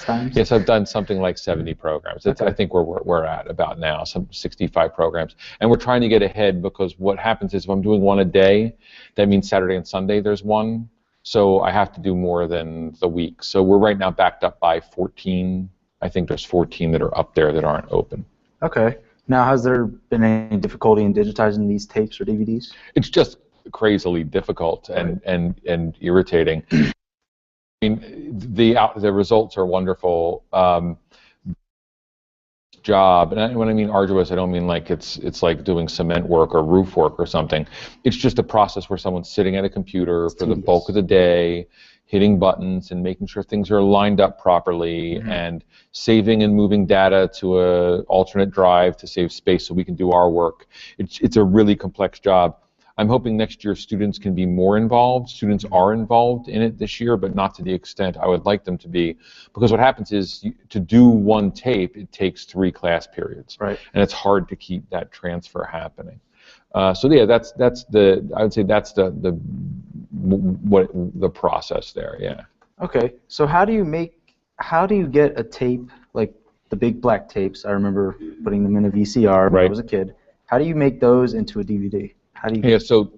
times? Yes, I've done something like 70 programs. That's, I think, where we're at about now, some 65 programs. And we're trying to get ahead because what happens is if I'm doing 1 a day, that means Saturday and Sunday there's 1. So I have to do more than the week. So we're right now backed up by 14. I think there's 14 that are up there that aren't open. Okay. Now, has there been any difficulty in digitizing these tapes or DVDs? It's just crazily difficult and irritating. mean, the results are wonderful. Job, and when I mean arduous, I don't mean like it's like doing cement work or roof work or something. It's just a process where someone's sitting at a computer for the bulk of the day, hitting buttons and making sure things are lined up properly, and saving and moving data to a alternate drive to save space so we can do our work. It's a really complex job. I'm hoping next year students can be more involved. Students are involved in it this year, but not to the extent I would like them to be, because what happens is to do one tape, it takes 3 class periods, right? And it's hard to keep that transfer happening. So yeah, I would say that's the process there. Yeah. Okay, so how do you get a tape like the big black tapes? I remember putting them in a VCR when I was a kid. How do you make those into a DVD? Yeah, so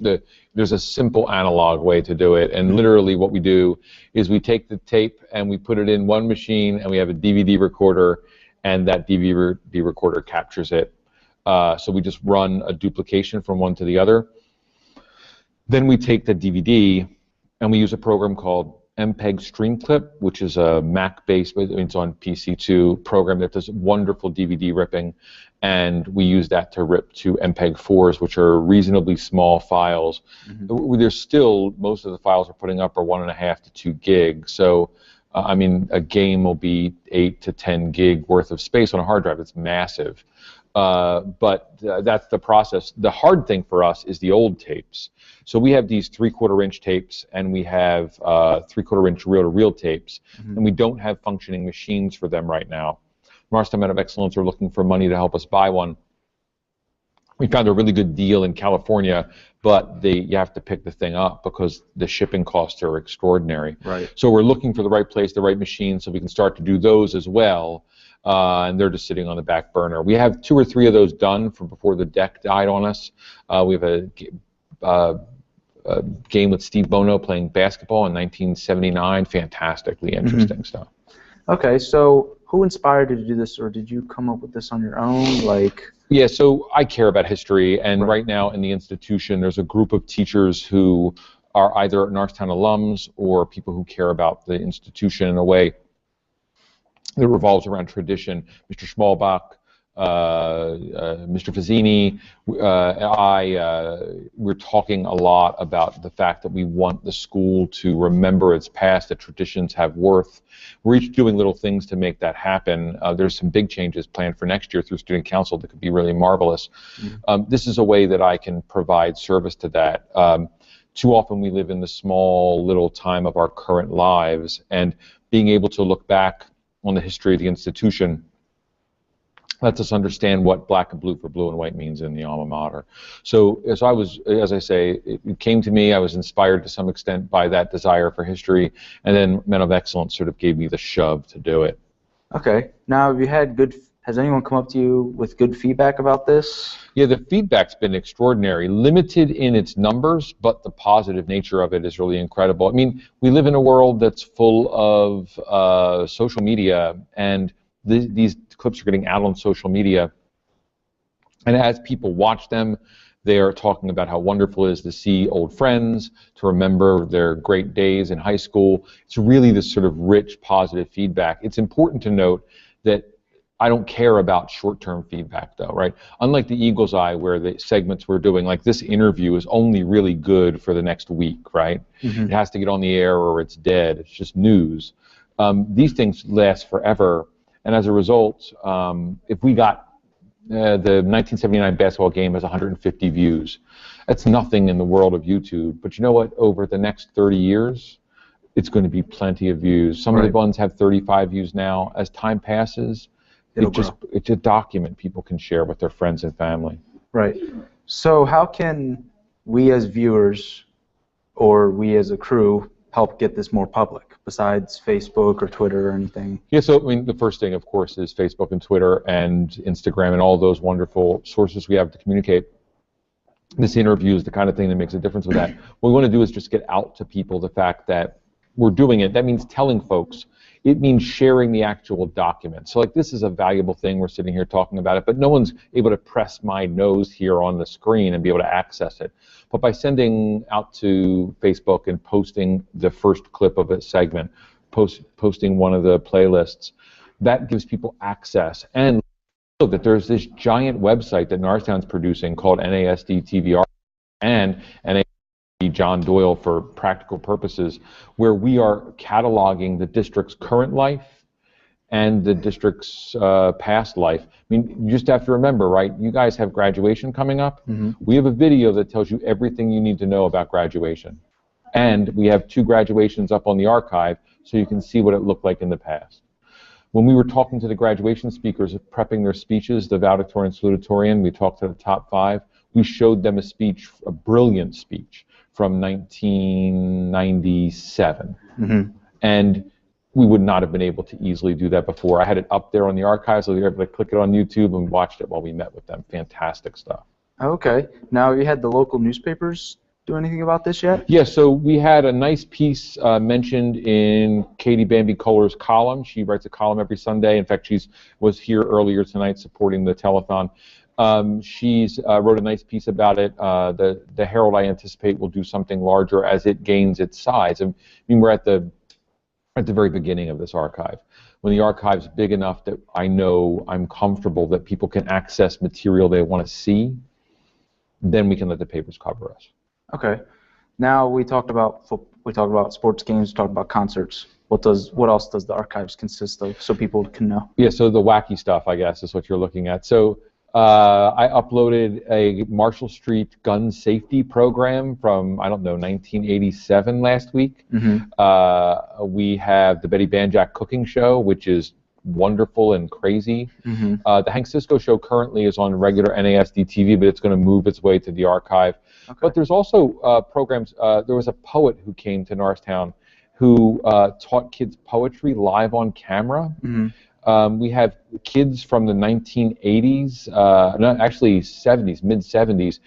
there's a simple analog way to do it, and literally what we do is we take the tape and we put it in one machine, and we have a DVD recorder, and that DVD recorder captures it. So we just run a duplication from one to the other. Then we take the DVD and we use a program called MPEG Streamclip, which is a Mac-based, it's on PC too, program that does wonderful DVD ripping, and we use that to rip to MPEG-4s, which are reasonably small files. There's still, most of the files we're putting up are 1.5 to 2 gig, so I mean, a game will be 8 to 10 gig worth of space on a hard drive. It's massive. But that's the process. The hard thing for us is the old tapes. So we have these 3/4-inch tapes, and we have 3/4-inch reel-to-reel tapes, and we don't have functioning machines for them right now. Norristown Men of Excellence are looking for money to help us buy one. We found a really good deal in California, but you have to pick the thing up because the shipping costs are extraordinary. Right. So we're looking for the right place, the right machine, so we can start to do those as well. And they're just sitting on the back burner. We have 2 or 3 of those done from before the deck died on us. We have a game with Steve Bono playing basketball in 1979. Fantastically interesting stuff. Okay, so who inspired you to do this, or did you come up with this on your own? Yeah, so I care about history, and right now in the institution there's a group of teachers who are either Norristown alums or people who care about the institution in a way that revolves around tradition. Mr. Schmalbach, Mr. Fazzini, we're talking a lot about the fact that we want the school to remember its past, that traditions have worth. We're each doing little things to make that happen. There's some big changes planned for next year through Student Council that could be really marvelous. This is a way that I can provide service to that. Too often we live in the small little time of our current lives, and being able to look back on the history of the institution lets us understand what black and blue for blue and white means in the alma mater. So as I say, it came to me, I was inspired to some extent by that desire for history, and then Men of Excellence sort of gave me the shove to do it. Okay. Now, have you had has anyone come up to you with good feedback about this? Yeah, the feedback's been extraordinary. Limited in its numbers, but the positive nature of it is really incredible. I mean, we live in a world that's full of social media, and these clips are getting out on social media. And as people watch them, they are talking about how wonderful it is to see old friends, to remember their great days in high school. It's really this sort of rich, positive feedback. It's important to note that I don't care about short-term feedback, though, right? Unlike the Eagle's Eye, where the segments we're doing, like this interview is only really good for the next week, right? It has to get on the air or it's dead. It's just news. These things last forever, and as a result, if we got the 1979 basketball game has 150 views, that's nothing in the world of YouTube. But you know what? Over the next 30 years, it's going to be plenty of views. Some of the ones have 35 views now. As time passes, it's a document people can share with their friends and family. Right. So how can we as viewers or we as a crew help get this more public, besides Facebook or Twitter or anything? Yeah, so I mean, the first thing, of course, is Facebook and Twitter and Instagram and all those wonderful sources we have to communicate. This interview is the kind of thing that makes a difference with that. What we want to do is just get out to people the fact that we're doing it. That means telling folks. It means sharing the actual document. So like, this is a valuable thing. We're sitting here talking about it, but no one's able to press my nose here on the screen and be able to access it. But by sending out to Facebook and posting the first clip of a segment, posting one of the playlists. That gives people access. And that there's this giant website that Norristown's producing called NASDtv and NASD John Doyle for practical purposes, where we are cataloging the district's current life and the district's past life. I mean, you just have to remember, right? You guys have graduation coming up. We have a video that tells you everything you need to know about graduation. And we have 2 graduations up on the archive so you can see what it looked like in the past. When we were talking to the graduation speakers, prepping their speeches, the valedictorian and salutatorian, we talked to the top 5. We showed them a speech, a brilliant speech from 1997. And we would not have been able to easily do that before. I had it up there on the archive, so they were able to click it on YouTube and watched it while we met with them. Fantastic stuff. Okay. Now, you had the local newspapers do anything about this yet? Yeah, so we had a nice piece mentioned in Katie Bambi Kohler's column. She writes a column every Sunday. In fact, was here earlier tonight supporting the telethon. She's wrote a nice piece about it. The Herald, I anticipate, will do something larger as it gains its size. I mean, we're at the very beginning of this archive. When the archive's big enough that I know I'm comfortable that people can access material they want to see, then we can let the papers cover us. Okay. Now we talked about sports games, we talked about concerts. What else does the archives consist of, so people can know? Yeah, so the wacky stuff, I guess, is what you're looking at. So I uploaded a Marshall Street gun safety program from, I don't know, 1987 last week. We have the Betty Banjack cooking show, which is wonderful and crazy. The Hank Cisco show currently is on regular NASDtv, but it's going to move its way to the archive. But there's also programs. There was a poet who came to Norristown who taught kids poetry live on camera. We have kids from the 1980s, no, actually 70s, mid-70s,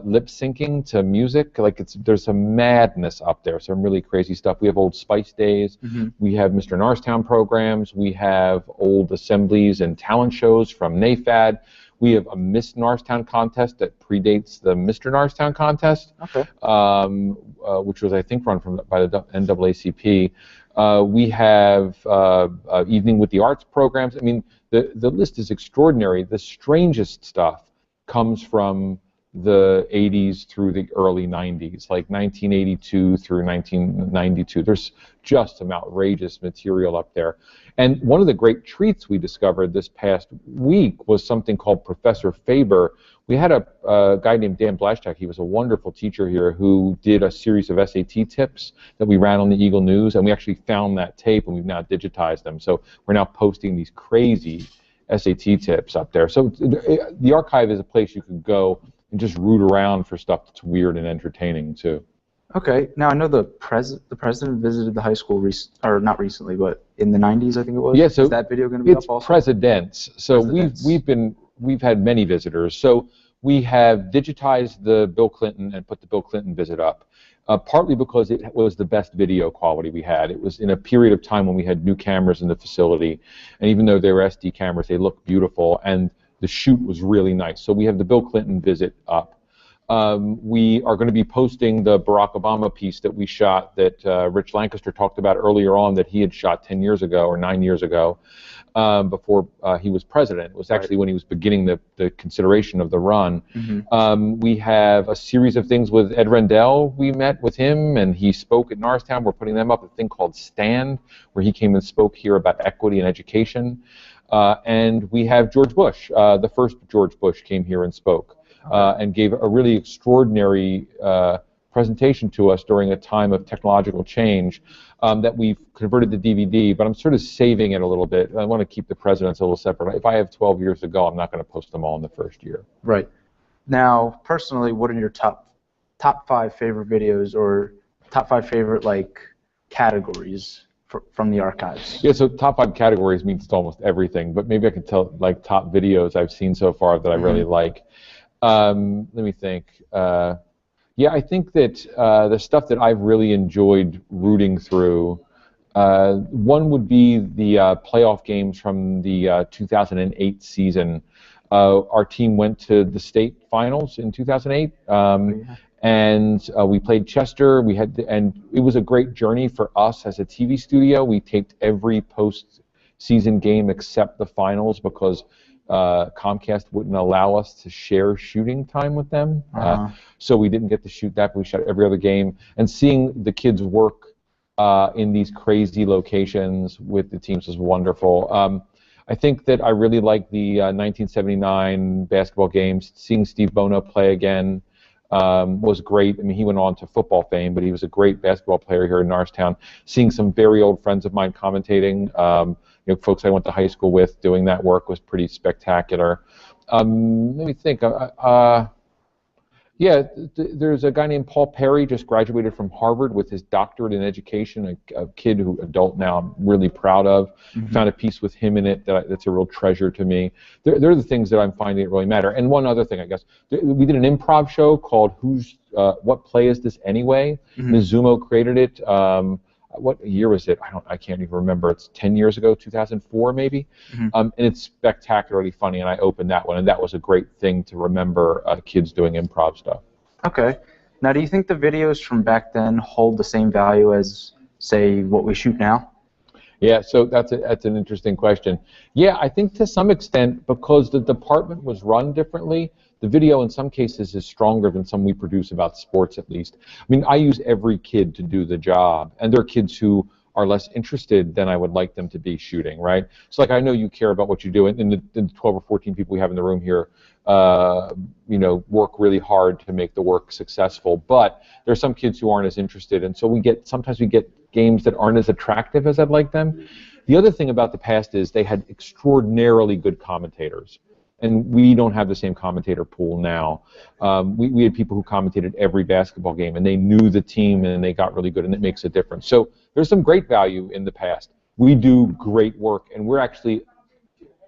lip syncing to music. There's some madness up there, some really crazy stuff. We have old Spice Days. We have Mr. Norristown programs. We have old assemblies and talent shows from NAFAD. We have a Miss Norristown contest that predates the Mr. Norristown contest, which was, I think, run by the NAACP. We have Evening with the Arts programs. I mean, the list is extraordinary. The strangest stuff comes from the 80s through the early 90s, like 1982 through 1992. There's just some outrageous material up there. And one of the great treats we discovered this past week was something called Professor Faber. We had a guy named Dan Blashtak. He was a wonderful teacher here who did a series of SAT tips that we ran on the Eagle News, and we actually found that tape, and we've now digitized them. So we're now posting these crazy SAT tips up there. So the archive is a place you can go and just root around for stuff that's weird and entertaining too. Okay. Now I know the president visited the high school or not recently, but in the 90s, I think it was. Yeah. So is that video going to be up also? It's presidents. So we've had many visitors. So we have digitized the Bill Clinton and put the Bill Clinton visit up. Partly because it was the best video quality we had. It was in a period of time when we had new cameras in the facility, and even though they were SD cameras, they looked beautiful, and the shoot was really nice. So we have the Bill Clinton visit up. We are going to be posting the Barack Obama piece that we shot that Rich Lancaster talked about earlier on that he had shot 10 years ago or 9 years ago before he was president. It was actually when he was beginning the consideration of the run. We have a series of things with Ed Rendell. We met with him and he spoke at Norristown. We're putting them up, a thing called Stand, where he came and spoke here about equity and education. And we have George Bush. The first George Bush came here and spoke and gave a really extraordinary presentation to us during a time of technological change that we've converted to DVD, but I'm sort of saving it a little bit. I want to keep the presidents a little separate. If I have 12 years to go, I'm not going to post them all in the first year. Right. Now, personally, what are your top 5 favorite videos or top 5 favorite categories from the archives? Yeah, so top 5 categories means almost everything, but maybe I can tell top videos I've seen so far that I really like. Let me think. Yeah, I think that the stuff that I've really enjoyed rooting through, one would be the playoff games from the 2008 season. Our team went to the state finals in 2008, And we played Chester. And it was a great journey for us as a TV studio. We taped every post-season game except the finals because Comcast wouldn't allow us to share shooting time with them. So we didn't get to shoot that, but we shot every other game. And seeing the kids work in these crazy locations with the teams was wonderful. I think that I really like the 1979 basketball games. Seeing Steve Bono play again was great. I mean, he went on to football fame, but he was a great basketball player here in Norristown. Seeing some very old friends of mine commentating, folks I went to high school with doing that work was pretty spectacular. Let me think. There's a guy named Paul Perry, just graduated from Harvard with his doctorate in education, a kid adult now I'm really proud of. Found a piece with him in it that's a real treasure to me. They're the things that I'm finding that really matter. And one other thing, I guess, we did an improv show called What Play Is This Anyway? Mizumo created it. What year was it? I can't even remember. It's 10 years ago, 2004 maybe. And it's spectacularly funny, and I opened that one, and that was a great thing to remember kids doing improv stuff. Okay. Now, do you think the videos from back then hold the same value as, say, what we shoot now? Yeah, so that's an interesting question. Yeah, I think to some extent, because the department was run differently, the video in some cases is stronger than some we produce about sports, at least. I mean, I use every kid to do the job, and there are kids who are less interested than I would like them to be shooting, right? So, like, I know you care about what you do, and the 12 or 14 people we have in the room here, work really hard to make the work successful, but there are some kids who aren't as interested, and so sometimes we get games that aren't as attractive as I'd like them. The other thing about the past is they had extraordinarily good commentators. And we don't have the same commentator pool now. We had people who commentated every basketball game, and they knew the team, and they got really good, and it makes a difference. So there's some great value in the past. We do great work, and we're actually,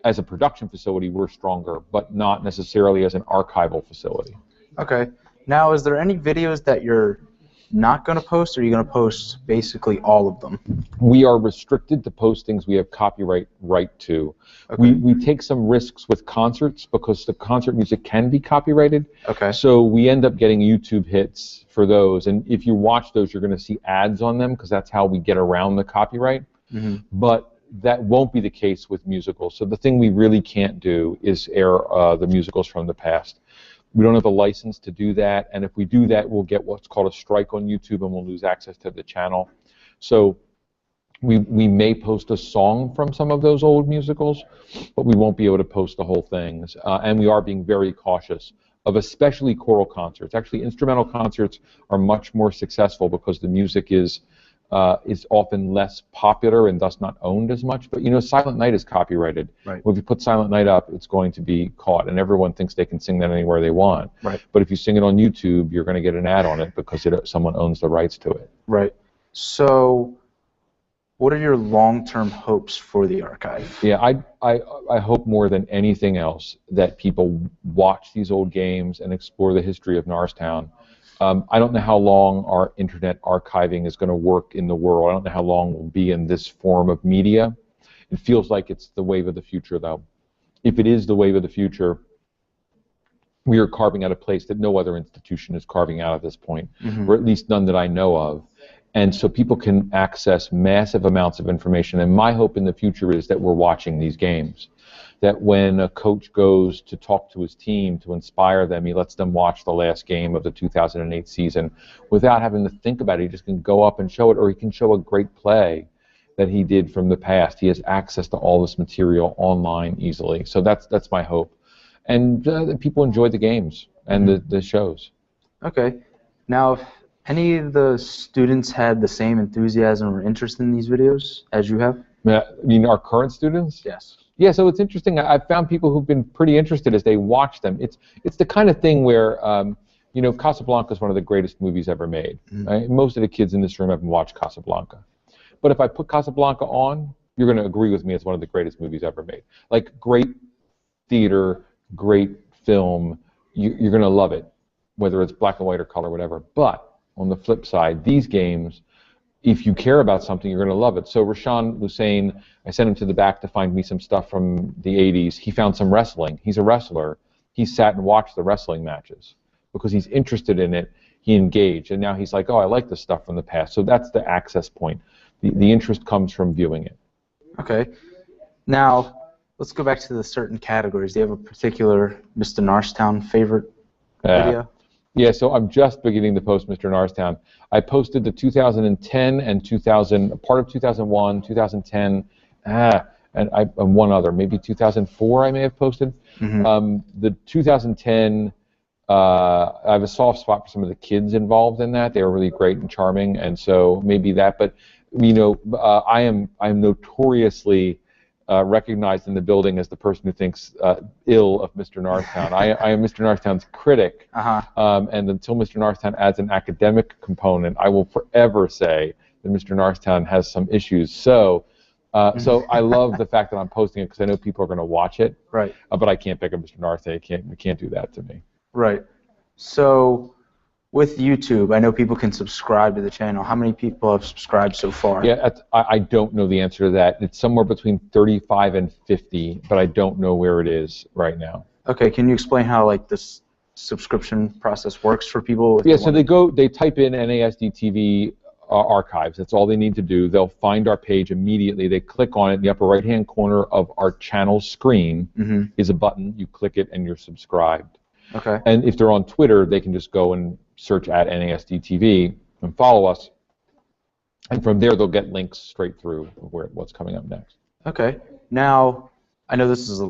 as a production facility, we're stronger, but not necessarily as an archival facility. Okay. Now, is there any videos that you're not going to post, or are you going to post basically all of them? We are restricted to post things we have copyright right to. Okay. We take some risks with concerts because the concert music can be copyrighted. Okay. So we end up getting YouTube hits for those, and if you watch those, you're going to see ads on them because that's how we get around the copyright. But that won't be the case with musicals. So the thing we really can't do is air the musicals from the past. We don't have a license to do that, and if we do that, we'll get what's called a strike on YouTube, and we'll lose access to the channel. So we may post a song from some of those old musicals, but we won't be able to post the whole things. And we are being very cautious of especially choral concerts. Actually, instrumental concerts are much more successful because the music is often less popular and thus not owned as much. But Silent Night is copyrighted. Right. Well, if you put Silent Night up, it's going to be caught, and everyone thinks they can sing that anywhere they want. Right. But if you sing it on YouTube, you're going to get an ad on it because someone owns the rights to it. Right. So, what are your long-term hopes for the archive? Yeah, I hope more than anything else that people watch these old games and explore the history of Norristown. I don't know how long our internet archiving is going to work in the world. I don't know how long we'll be in this form of media. It feels like it's the wave of the future, though. If it is the wave of the future, we are carving out a place that no other institution is carving out at this point, or at least none that I know of. And so people can access massive amounts of information. And my hope in the future is that we're watching these games. That when a coach goes to talk to his team to inspire them, he lets them watch the last game of the 2008 season without having to think about it. He just can go up and show it, or he can show a great play that he did from the past. He has access to all this material online easily. So that's my hope. And that people enjoy the games and the shows. Okay. Now, if any of the students had the same enthusiasm or interest in these videos as you have? You mean our current students? Yes. Yeah, so it's interesting. I've found people who've been pretty interested as they watch them. It's the kind of thing where, Casablanca is one of the greatest movies ever made. Right? Most of the kids in this room haven't watched Casablanca. But if I put Casablanca on, you're going to agree with me it's one of the greatest movies ever made. Like, great theater, great film, you're going to love it, whether it's black and white or color, whatever. But on the flip side, these games, if you care about something, you're going to love it. So Rashawn Hussein, I sent him to the back to find me some stuff from the 80s. He found some wrestling. He's a wrestler. He sat and watched the wrestling matches because he's interested in it. he engaged, and now he's like, oh, I like this stuff from the past. So that's the access point. The interest comes from viewing it. Okay. Now, let's go back to the certain categories. Do you have a particular Mr. Norristown favorite video? Yeah, so I'm just beginning to post Mr. Norristown. I posted the 2010 and 2000, part of 2001, 2010, and one other, maybe 2004 I may have posted. The 2010, I have a soft spot for some of the kids involved in that. They were really great and charming, and so maybe that. But you know, I am notoriously recognized in the building as the person who thinks ill of Mr. Norristown. I am Mr. Norristown's critic, and until Mr. Norristown adds an academic component, I will forever say that Mr. Norristown has some issues. So I love the fact that I'm posting it because I know people are going to watch it. Right. But I can't pick up Mr. Norristown. You can't do that to me. Right. So with YouTube, I know people can subscribe to the channel. How many people have subscribed so far? Yeah, I don't know the answer to that. It's somewhere between 35 and 50, but I don't know where it is right now. Okay, can you explain how like this subscription process works for people? Yeah, so they type in NASDtv archives. That's all they need to do. They'll find our page immediately. They click on it. In the upper right-hand corner of our channel screen is a button. You click it, and you're subscribed. Okay. And if they're on Twitter, they can just go and search at NASDtv and follow us. And from there, they'll get links straight through what's coming up next. Okay. Now, I know this is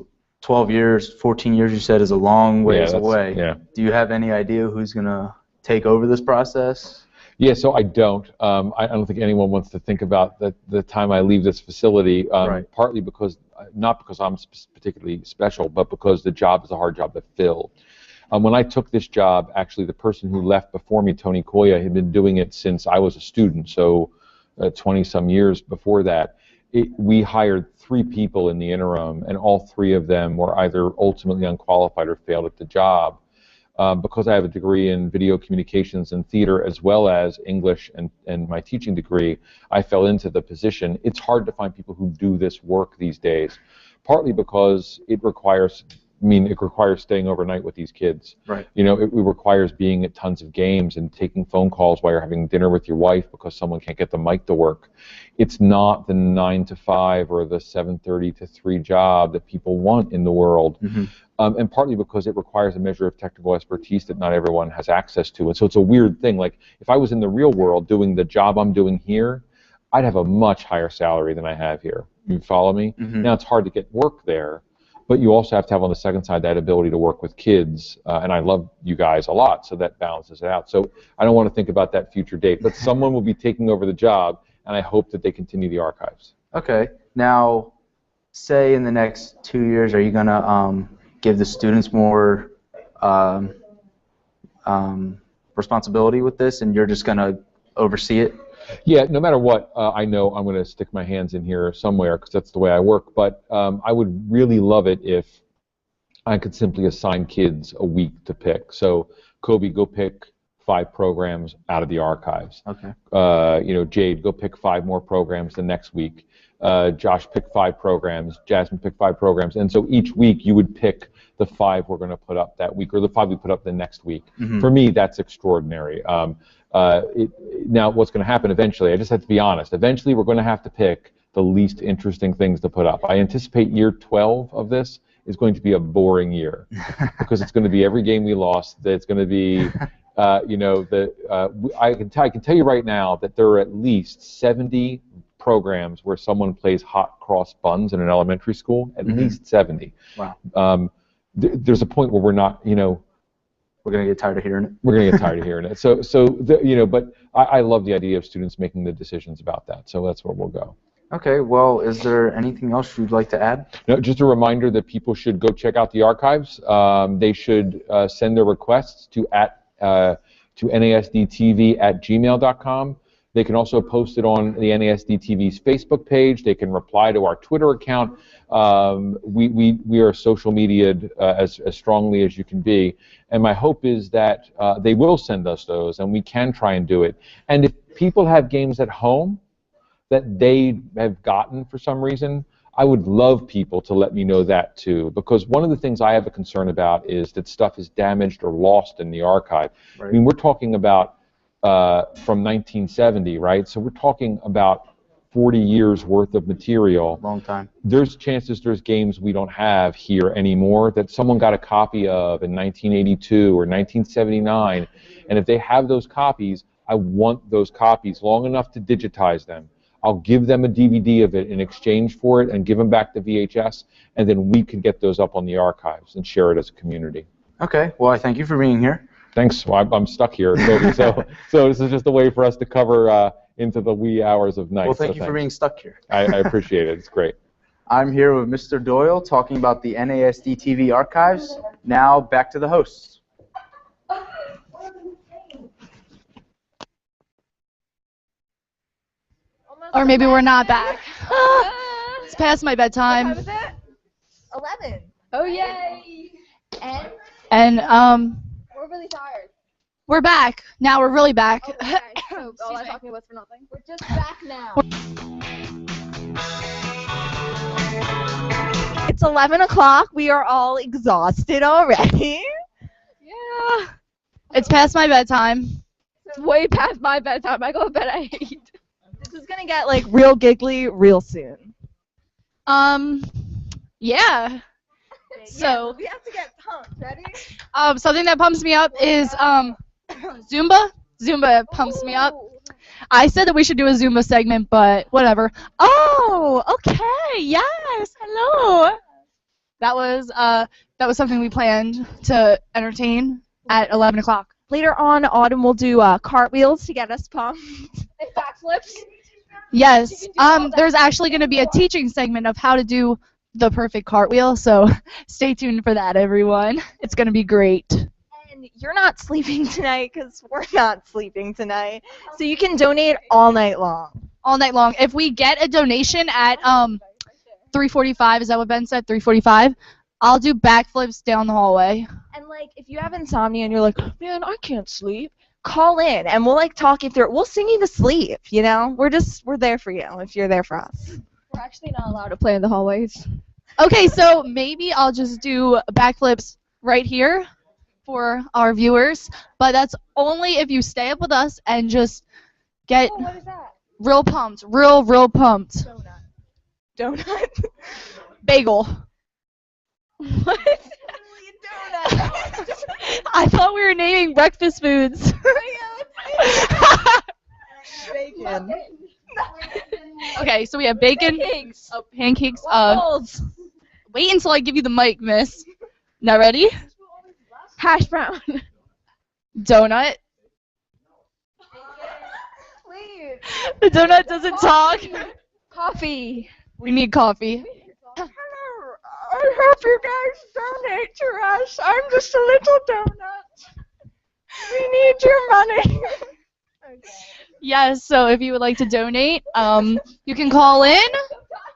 12 years, 14 years you said is a long ways away. Yeah. Do you have any idea who's going to take over this process? Yeah, so I don't. I don't think anyone wants to think about the time I leave this facility, partly because, not because I'm particularly special, but because the job is a hard job to fill. When I took this job, actually the person who left before me, Tony Koya, had been doing it since I was a student, so 20-some years before that. We hired 3 people in the interim, and all 3 of them were either ultimately unqualified or failed at the job. Because I have a degree in video communications and theater as well as English and my teaching degree, I fell into the position. It's hard to find people who do this work these days, partly because it requires staying overnight with these kids. Right. You know, it requires being at tons of games and taking phone calls while you're having dinner with your wife because someone can't get the mic to work. It's not the 9 to 5 or the 7:30 to 3 job that people want in the world. And partly because it requires a measure of technical expertise that not everyone has access to. And so it's a weird thing. Like, if I was in the real world doing the job I'm doing here, I'd have a much higher salary than I have here. You follow me? Now, it's hard to get work there, but you also have to have on the second side that ability to work with kids. And I love you guys a lot, so that balances it out. So I don't want to think about that future date, but someone will be taking over the job, and I hope that they continue the archives. Okay. Now, say in the next 2 years, are you going to give the students more responsibility with this, and you're just going to oversee it? Yeah, no matter what, I know I'm going to stick my hands in here somewhere because that's the way I work, but I would really love it if I could simply assign kids a week to pick. So, Kobe, go pick 5 programs out of the archives. Okay. You know, Jade, go pick 5 more programs the next week. Josh, pick 5 programs. Jasmine, pick 5 programs. And so each week you would pick the 5 we're going to put up that week, or the 5 we put up the next week. For me, that's extraordinary. Now, what's going to happen eventually, I just have to be honest, eventually we're going to have to pick the least interesting things to put up. I anticipate year 12 of this is going to be a boring year because it's going to be every game we lost. It's going to be, you know, I can tell you right now that there are at least 70 programs where someone plays hot cross buns in an elementary school, at least 70. Wow. There's a point where we're not, you know, we're going to get tired of hearing it. We're going to get tired of hearing it. You know, but I love the idea of students making the decisions about that. So that's where we'll go. Okay. Well, is there anything else you'd like to add? No, just a reminder that people should go check out the archives. They should send their requests to nasdtv@gmail.com. They can also post it on the NASDTV's Facebook page. They can reply to our Twitter account. We are social media'd as strongly as you can be. And my hope is that they will send us those, and we can try and do it. And if people have games at home that they have gotten for some reason, I would love people to let me know that too, because one of the things I have a concern about is that stuff is damaged or lost in the archive. Right. I mean, we're talking about from 1970, right? So we're talking about 40 years worth of material. Long time. There's chances there's games we don't have here anymore that someone got a copy of in 1982 or 1979, and if they have those copies, I want those copies long enough to digitize them. I'll give them a DVD of it in exchange for it and give them back the VHS, and then we can get those up on the archives and share it as a community. Okay, well, I thank you for being here. Thanks. Well, I'm stuck here, Toby, so this is just a way for us to cover into the wee hours of night. Well, thank you for being stuck here. I appreciate it. It's great. I'm here with Mr. Doyle talking about the NASDtv archives. Now, back to the hosts. Or maybe we're not back. It's past my bedtime. What time is it? 11. Oh, yay. And We're really tired. we're back. Now we're really back. Okay, so all that talking was for nothing. We're just back now. It's 11 o'clock. We are all exhausted already. Yeah. It's past my bedtime. It's way past my bedtime. I go to bed at 8. This is going to get, like, real giggly real soon. Yeah. So we have to get pumped. Ready? something that pumps me up is Zumba. Zumba pumps me up. I said that we should do a Zumba segment, but whatever. Oh, okay. Yes. Hello. That was something we planned to entertain at 11 o'clock. Later on, Autumn will do cartwheels to get us pumped. And backflips. Yes. There's actually going to be a teaching segment of how to do the perfect cartwheel, so stay tuned for that, everyone. It's going to be great. And you're not sleeping tonight because we're not sleeping tonight. So you can donate all night long. All night long. If we get a donation at 3:45, is that what Ben said? 3:45? I'll do backflips down the hallway. And like, if you have insomnia and you're like, man, I can't sleep, call in and we'll like talk you through it. We'll sing you to sleep. You know, we're there for you if you're there for us. We're actually not allowed to play in the hallways. Okay, so maybe I'll just do backflips right here for our viewers, but that's only if you stay up with us and just get real pumped, real pumped. Donut. Bagel. What? I thought we were naming breakfast foods. Bacon. Okay, so we have bacon. Pancakes. Oh, pancakes. Waffles. Wait until I give you the mic, miss. Not ready? Hash brown. Donut. Please. The donut doesn't talk. Coffee. We need coffee. I hope you guys donate to us. I'm just a little donut. We need your money. Yes, so if you would like to donate, you can call in,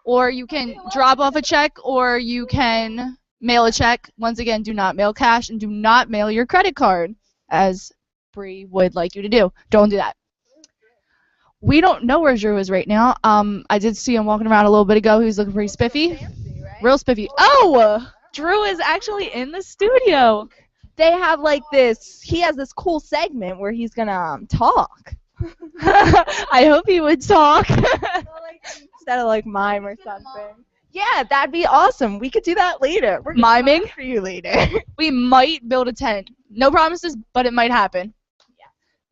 or you can drop off a check, or you can mail a check. Once again, do not mail cash and do not mail your credit card, as Bree would like you to do. Don't do that. We don't know where Drew is right now. I did see him walking around a little bit ago. He was looking pretty spiffy. Fancy, right? Real spiffy. Oh! Drew is actually in the studio. They have like this, he has this cool segment where he's gonna talk. I hope he would talk. Instead of like mime or something. Yeah, that'd be awesome. We could do that later. We're Miming? for you later. We might build a tent. No promises, but it might happen.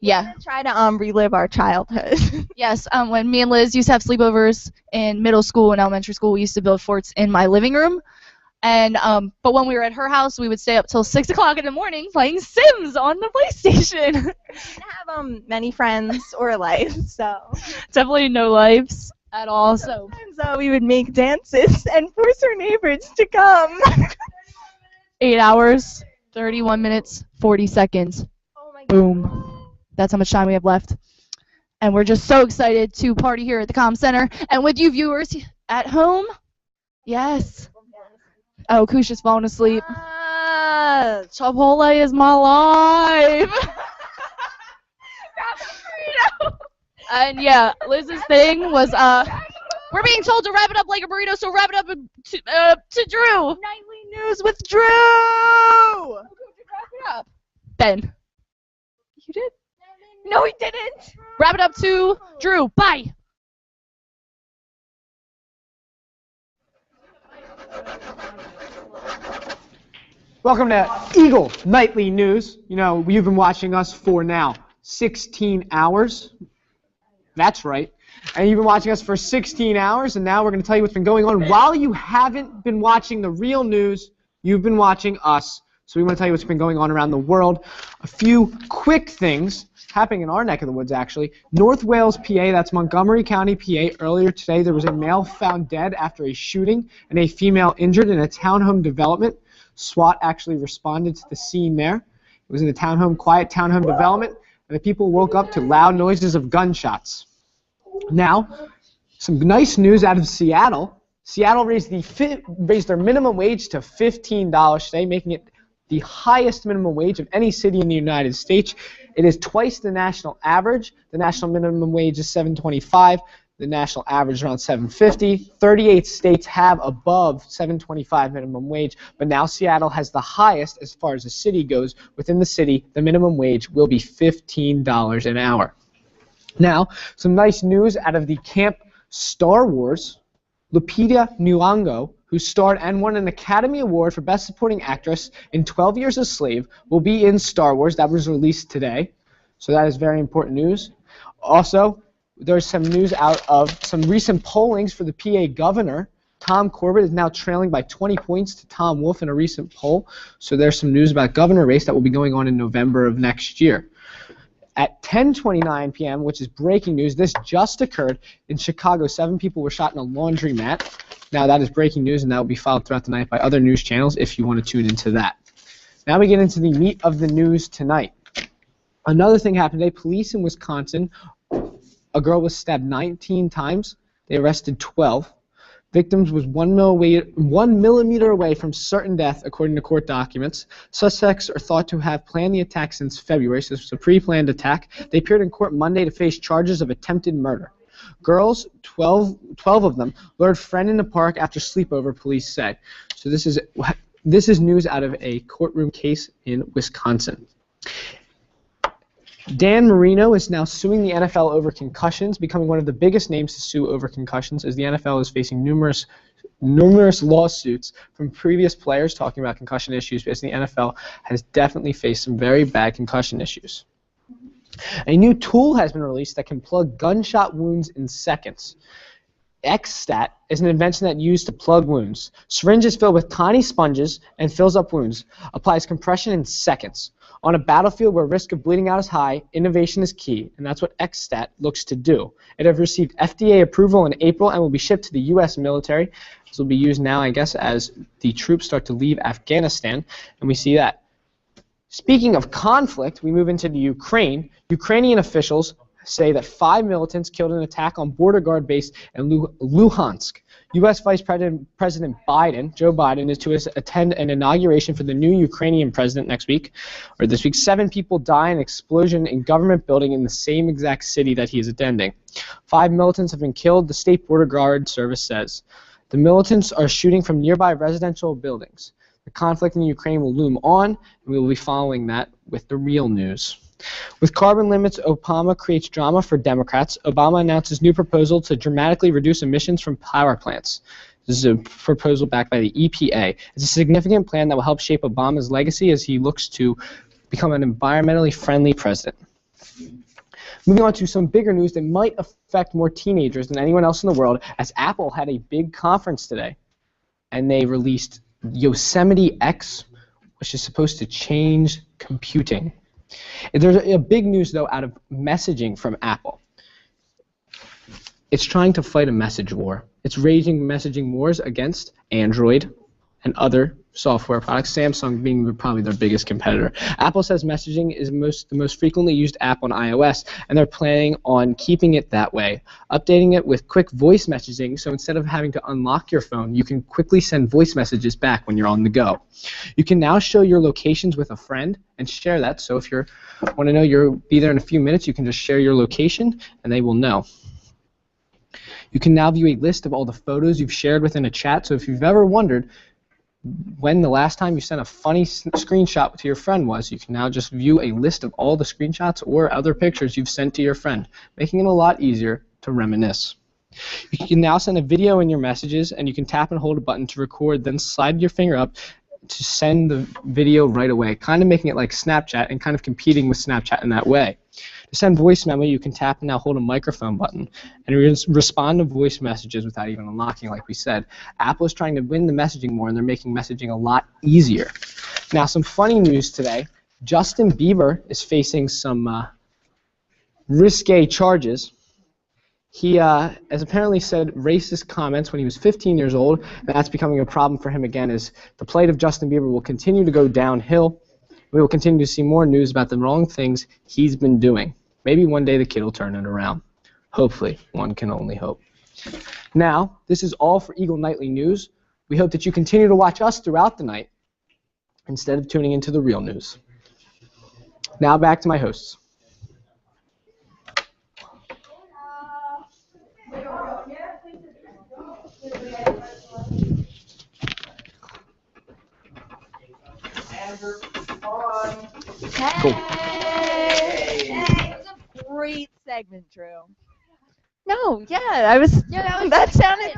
Yeah. We're gonna try to relive our childhood. Yes, when me and Liz used to have sleepovers in middle school and elementary school, we used to build forts in my living room. And but when we were at her house, we would stay up till 6 o'clock in the morning playing Sims on the PlayStation. We didn't have many friends or life, so Definitely no lives at all. So sometimes we would make dances and force our neighbors to come. 8 hours, 31 minutes, 40 seconds. Oh my God. Boom. That's how much time we have left. And we're just so excited to party here at the Comm Center. And with you viewers at home, yes. Oh, Kush is falling asleep. Chipotle is my life. And yeah, Liz's thing was, we're We're being told to wrap it up like a burrito, so wrap it up to Drew. Nightly news with Drew. Ben. You did? No, he didn't. Wrap it up to Drew. Bye. Welcome to Eagle Nightly News. You know, you've been watching us for now 16 hours. That's right. And you've been watching us for 16 hours, and now we're going to tell you what's been going on. While you haven't been watching the real news, you've been watching us. So we want to tell you what's been going on around the world. A few quick things happening in our neck of the woods, actually. North Wales, PA, that's Montgomery County, PA. Earlier today, there was a male found dead after a shooting and a female injured in a townhome development. SWAT actually responded to the scene there. It was in a quiet townhome development, and the people woke up to loud noises of gunshots. Now, some nice news out of Seattle. Seattle raised their minimum wage to $15 today, making it the highest minimum wage of any city in the United States. It is twice the national average. The national minimum wage is $7.25. The national average is around $7.50. 38 states have above $7.25 minimum wage, but now Seattle has the highest as far as the city goes. Within the city, the minimum wage will be $15 an hour. Now, some nice news out of the Camp Star Wars. Lupita Nyong'o, who starred and won an Academy Award for Best Supporting Actress in 12 Years a Slave, will be in Star Wars. That was released today, so that is very important news. Also, there's some news out of some recent pollings for the PA governor. Tom Corbett is now trailing by 20 points to Tom Wolf in a recent poll, so there's some news about governor race that will be going on in November of next year. At 10:29 p.m., which is breaking news, this just occurred in Chicago. 7 people were shot in a laundromat. Now that is breaking news, and that will be followed throughout the night by other news channels if you want to tune into that. Now we get into the meat of the news tonight. Another thing happened today. Police in Wisconsin, a girl was stabbed 19 times. They arrested 12. Victims was 1 millimeter away from certain death, according to court documents. Suspects are thought to have planned the attack since February, so this was a pre-planned attack. They appeared in court Monday to face charges of attempted murder. Girls, 12 of them, lured friend in the park after sleepover, police say. So this is news out of a courtroom case in Wisconsin. Dan Marino is now suing the NFL over concussions, becoming one of the biggest names to sue over concussions, as the NFL is facing numerous lawsuits from previous players talking about concussion issues, because the NFL has definitely faced some very bad concussion issues. A new tool has been released that can plug gunshot wounds in seconds. XStat is an invention that used to plug wounds. Syringe is filled with tiny sponges and fills up wounds. Applies compression in seconds. On a battlefield where risk of bleeding out is high, innovation is key, and that's what XStat looks to do. It has received FDA approval in April and will be shipped to the U.S. military. This will be used now, I guess, as the troops start to leave Afghanistan, and we see that. Speaking of conflict, we move into the Ukraine. Ukrainian officials say that 5 militants killed an attack on border guard base in Luhansk. U.S. Vice President Biden, Joe Biden, is to attend an inauguration for the new Ukrainian president next week, or this week. 7 people die in an explosion in government building in the same exact city that he is attending. 5 militants have been killed, the State Border Guard Service says. The militants are shooting from nearby residential buildings. The conflict in Ukraine will loom on, and we will be following that with the real news. With carbon limits, Obama creates drama for Democrats. Obama announces new proposal to dramatically reduce emissions from power plants. This is a proposal backed by the EPA. It's a significant plan that will help shape Obama's legacy as he looks to become an environmentally friendly president. Moving on to some bigger news that might affect more teenagers than anyone else in the world, as Apple had a big conference today, and they released Yosemite X, which is supposed to change computing. There's a big news, though, out of messaging from Apple. It's trying to fight a message war. It's raging messaging wars against Android and other software products, Samsung being probably their biggest competitor. Apple says messaging is the most frequently used app on iOS, and they're planning on keeping it that way, updating it with quick voice messaging, so instead of having to unlock your phone, you can quickly send voice messages back when you're on the go. You can now show your locations with a friend and share that, so if you want to know you'll be there in a few minutes, you can just share your location, and they will know. You can now view a list of all the photos you've shared within a chat, so if you've ever wondered when the last time you sent a funny screenshot to your friend was, you can now just view a list of all the screenshots or other pictures you've sent to your friend, making it a lot easier to reminisce. You can now send a video in your messages, and you can tap and hold a button to record, then slide your finger up to send the video right away, kind of making it like Snapchat and kind of competing with Snapchat in that way. To send voice memo, you can tap and now hold a microphone button and respond to voice messages without even unlocking, like we said. Apple is trying to win the messaging war, and they're making messaging a lot easier. Now, some funny news today. Justin Bieber is facing some risque charges. He has apparently said racist comments when he was 15 years old, and that's becoming a problem for him again as the plight of Justin Bieber will continue to go downhill. We will continue to see more news about the wrong things he's been doing. Maybe one day the kid will turn it around. Hopefully, one can only hope. Now, this is all for Eagle Nightly News. We hope that you continue to watch us throughout the night instead of tuning into the real news. Now back to my hosts. Cool. That was a great segment, Drew. No, yeah, I was. Yeah, that sounded.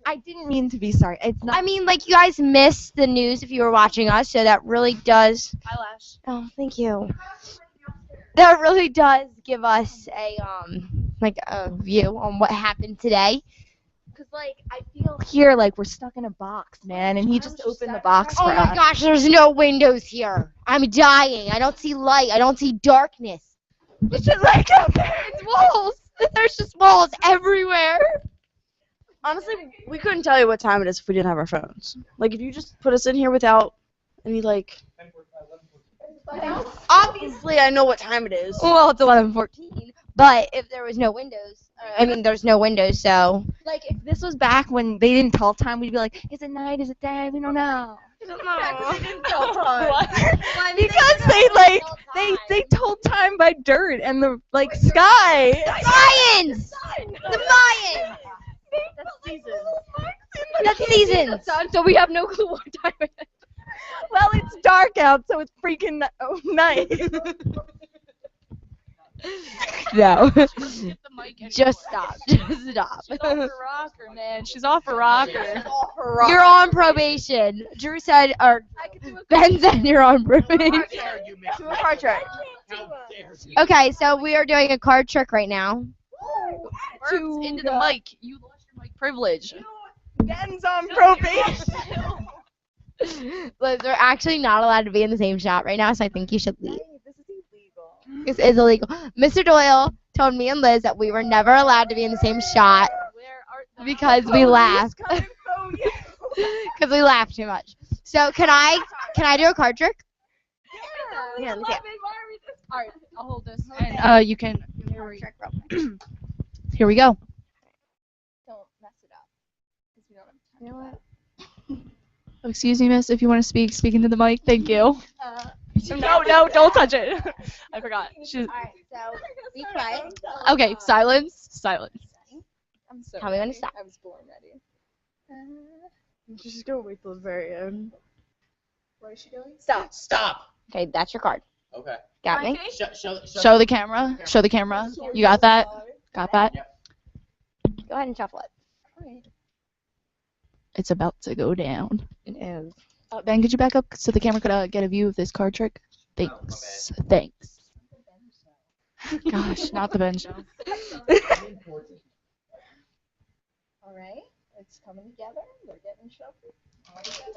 I didn't mean to be sorry. It's not. I mean, like, you guys missed the news if you were watching us, so that really does. Eyelash. Oh, thank you. That really does give us a like a view on what happened today. Cause like I feel here like we're stuck in a box, man, and he just opened the box for Oh us. my gosh, there's no windows here. I'm dying. I don't see light. I don't see darkness. It's just like out there. It's walls. There's just walls everywhere. Honestly, we couldn't tell you what time it is if we didn't have our phones. Like, if you just put us in here without any, like... Obviously, I know what time it is. Well, it's 11:14. But if there was no windows, I mean, there's no windows, so. Like if this was back when they didn't tell time, we'd be like, is it night? Is it day? We don't know. They didn't tell time. Because they told time by dirt and the like sky. The Mayans! The Mayans! That's seasons. So we have no clue what time it is. Well, it's dark out, so it's freaking night. No. Just stop. Just stop. She's off her rocker, man. She's off her rocker. You're on probation. Drew said, or Ben said you're on probation. Do a card trick. Okay, so we are doing a card trick right now. Words into the mic. You lost your mic privilege. Ben's on probation. Liz, we're actually not allowed to be in the same shot right now, so I think you should leave. This is illegal. Mr. Doyle told me and Liz that we were never allowed to be in the same shot because we laughed. Because we laughed too much. So can I do a card trick? Yeah. Alright, I'll hold this. And you can. Here we go. Don't mess it up. We don't have time. You know what? Oh, excuse me, miss, if you want to speak into the mic. Thank you. No, don't touch it. I forgot. Alright, so be quiet. Okay, silence. Silence. I'm so Tell me when to ready. stop. I was born ready. Just go wait till the very end. What is she doing? Stop. Okay, that's your card. Okay. Got me? Show the camera. Show the camera. You got that? Got that? Go ahead and shuffle it. It's about to go down. It is. Ben, could you back up so the camera could get a view of this card trick? Thanks. Thanks. Gosh, not the Ben show. All right, it's coming together. They're getting shuffled.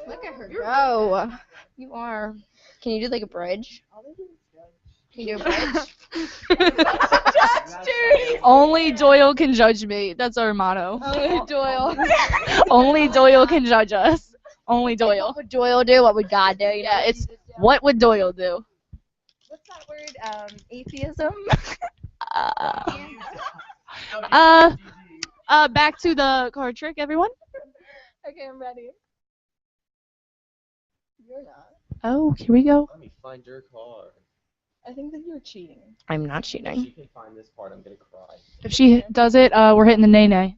Look at her go. You are. Can you do like a bridge? Can you do a bridge? Only Doyle can judge me. That's our motto. Only Doyle. Only Doyle can judge us. Only Doyle. What would Doyle do? What would God do? Yeah, it's what would Doyle do? What's that word? Atheism? Back to the card trick, everyone. Okay, I'm ready. You're not. Oh, here we go. Let me find your card. I think that you're cheating. I'm not If she cheating. can find this card, I'm gonna cry. If she does it, we're hitting the nay-nay.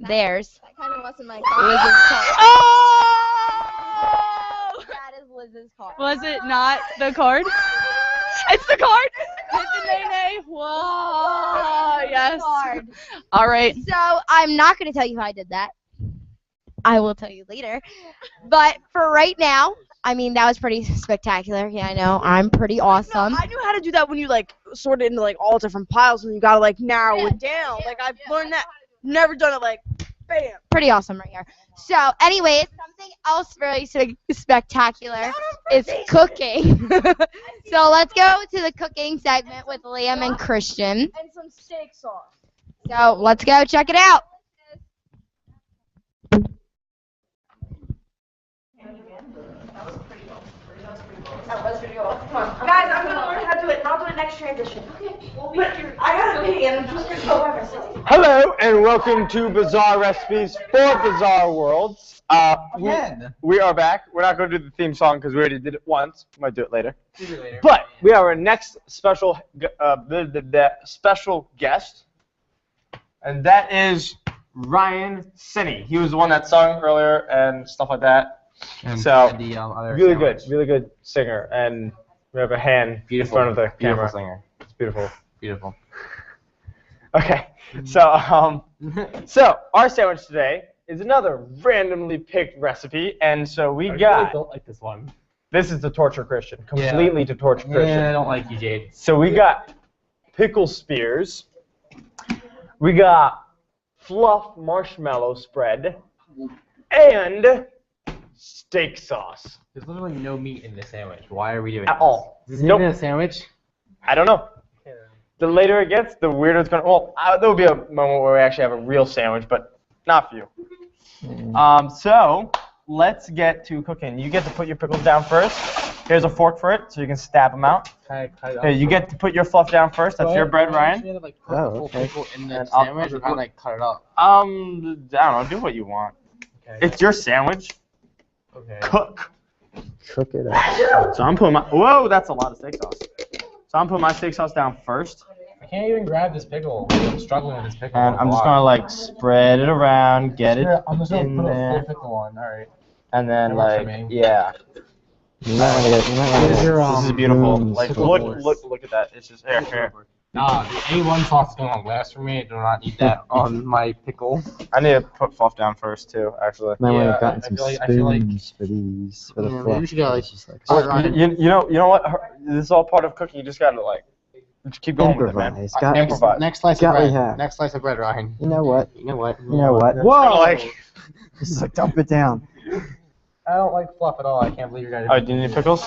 Theirs. That kind of wasn't my Liz's card. card. Oh! That is Liz's card. Was it not the card? It's the card. It's the Nene. Whoa! Yes. Card. All right. So I'm not going to tell you how I did that. I will tell you later. But for right now, I mean, that was pretty spectacular. Yeah, I know. I'm pretty awesome. No, I knew how to do that when you like sort it into like all different piles and you gotta like narrow it down. Like I've learned that. Never done it like bam. Pretty awesome right here. So, anyways, something else really spectacular is cooking. So let's go to the cooking segment with Liam and Christian. And some steak sauce. So let's go check it out. Guys, I'm gonna learn how to do it, and I'll do it next transition. Okay. But I gotta pee, and I'm just gonna go by myself. Hello and welcome to Bizarre Recipes for Bizarre Worlds. We are back. We're not going to do the theme song because we already did it once. Might do it later. But we have our next special special guest, and that is Ryan Sinney. He was the one that sung earlier and stuff like that. And so the other really sandwich. good, really good singer, and we have a hand in front of the Beautiful camera. singer. It's beautiful. Beautiful. Okay, so so our sandwich today is another randomly picked recipe, and so we I got. really don't like this one. This is to torture Christian, completely to torture Christian. Yeah, I don't like you, Jade. So we got pickle spears. We got fluff marshmallow spread, and steak sauce. There's literally no meat in this sandwich. Why are we doing At this? all. Is this Nope. even a sandwich? I don't know. The later it gets, the weirder it's gonna. Well, there will be a moment where we actually have a real sandwich, but not for you. So let's get to cooking. You get to put your pickles down first. Here's a fork for it, so you can stab them out. Here, you get to put your fluff down first. That's your bread, Ryan. Oh, okay. Pickle in the And I'll- sandwich, or kind of like cut it up. I don't know. Do what you want. Okay. It's your sandwich. Okay. Cook. Cook it up. So I'm putting my. Whoa, that's a lot of steak sauce. So I'm putting my steak sauce down first, I can't even grab this pickle. I'm struggling with this pickle. and I'm a just lot. gonna like spread it around, get it I'm just gonna in put a full there, pickle on. All right. and then That works for like me. yeah. You might want to get. You might want to Here's get. your, This is beautiful. spoons. Like look at that. It's just here. Nah, the A1 sauce is going on glass for me. I do not need that on my pickle. I need to put fluff down first too, actually. Might want to Yeah, have gotten I some feel like- spoons for these for the Yeah, fluff. maybe we should get, like, It's just like You know what? This is all part of cooking. You just gotta like just keep going with it, man. improvise. Got, Improvise. Next slice of got what you bread. have. Next slice of bread, Ryan. You know what? You know what? You know what? Whoa! Like, Just like dump it down. I don't like fluff at all. I can't believe you guys. all right, do you need pickles?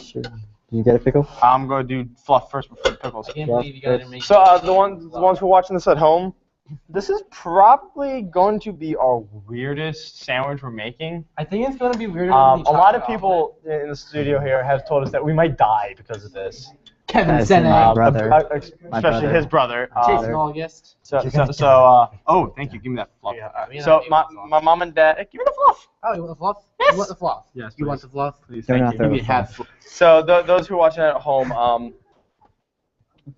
Sure. You get a pickle? I'm gonna do fluff first before the pickles. I can't believe you guys are making. So the ones who are watching this at home, this is probably going to be our weirdest sandwich we're making. I think it's gonna be weirder. A lot of people in the studio here have told us that we might die because of this. Kevin As sent in it. my brother. Especially his brother. Jason August. Oh, thank you. Give me that fluff. Yeah, I mean, So I my mom and dad, give me the fluff. Oh, you want the fluff? Yes. You want the fluff? Yes, You want the fluff? Please, Do thank not you. throw You the get half. fluff. So those who are watching at home,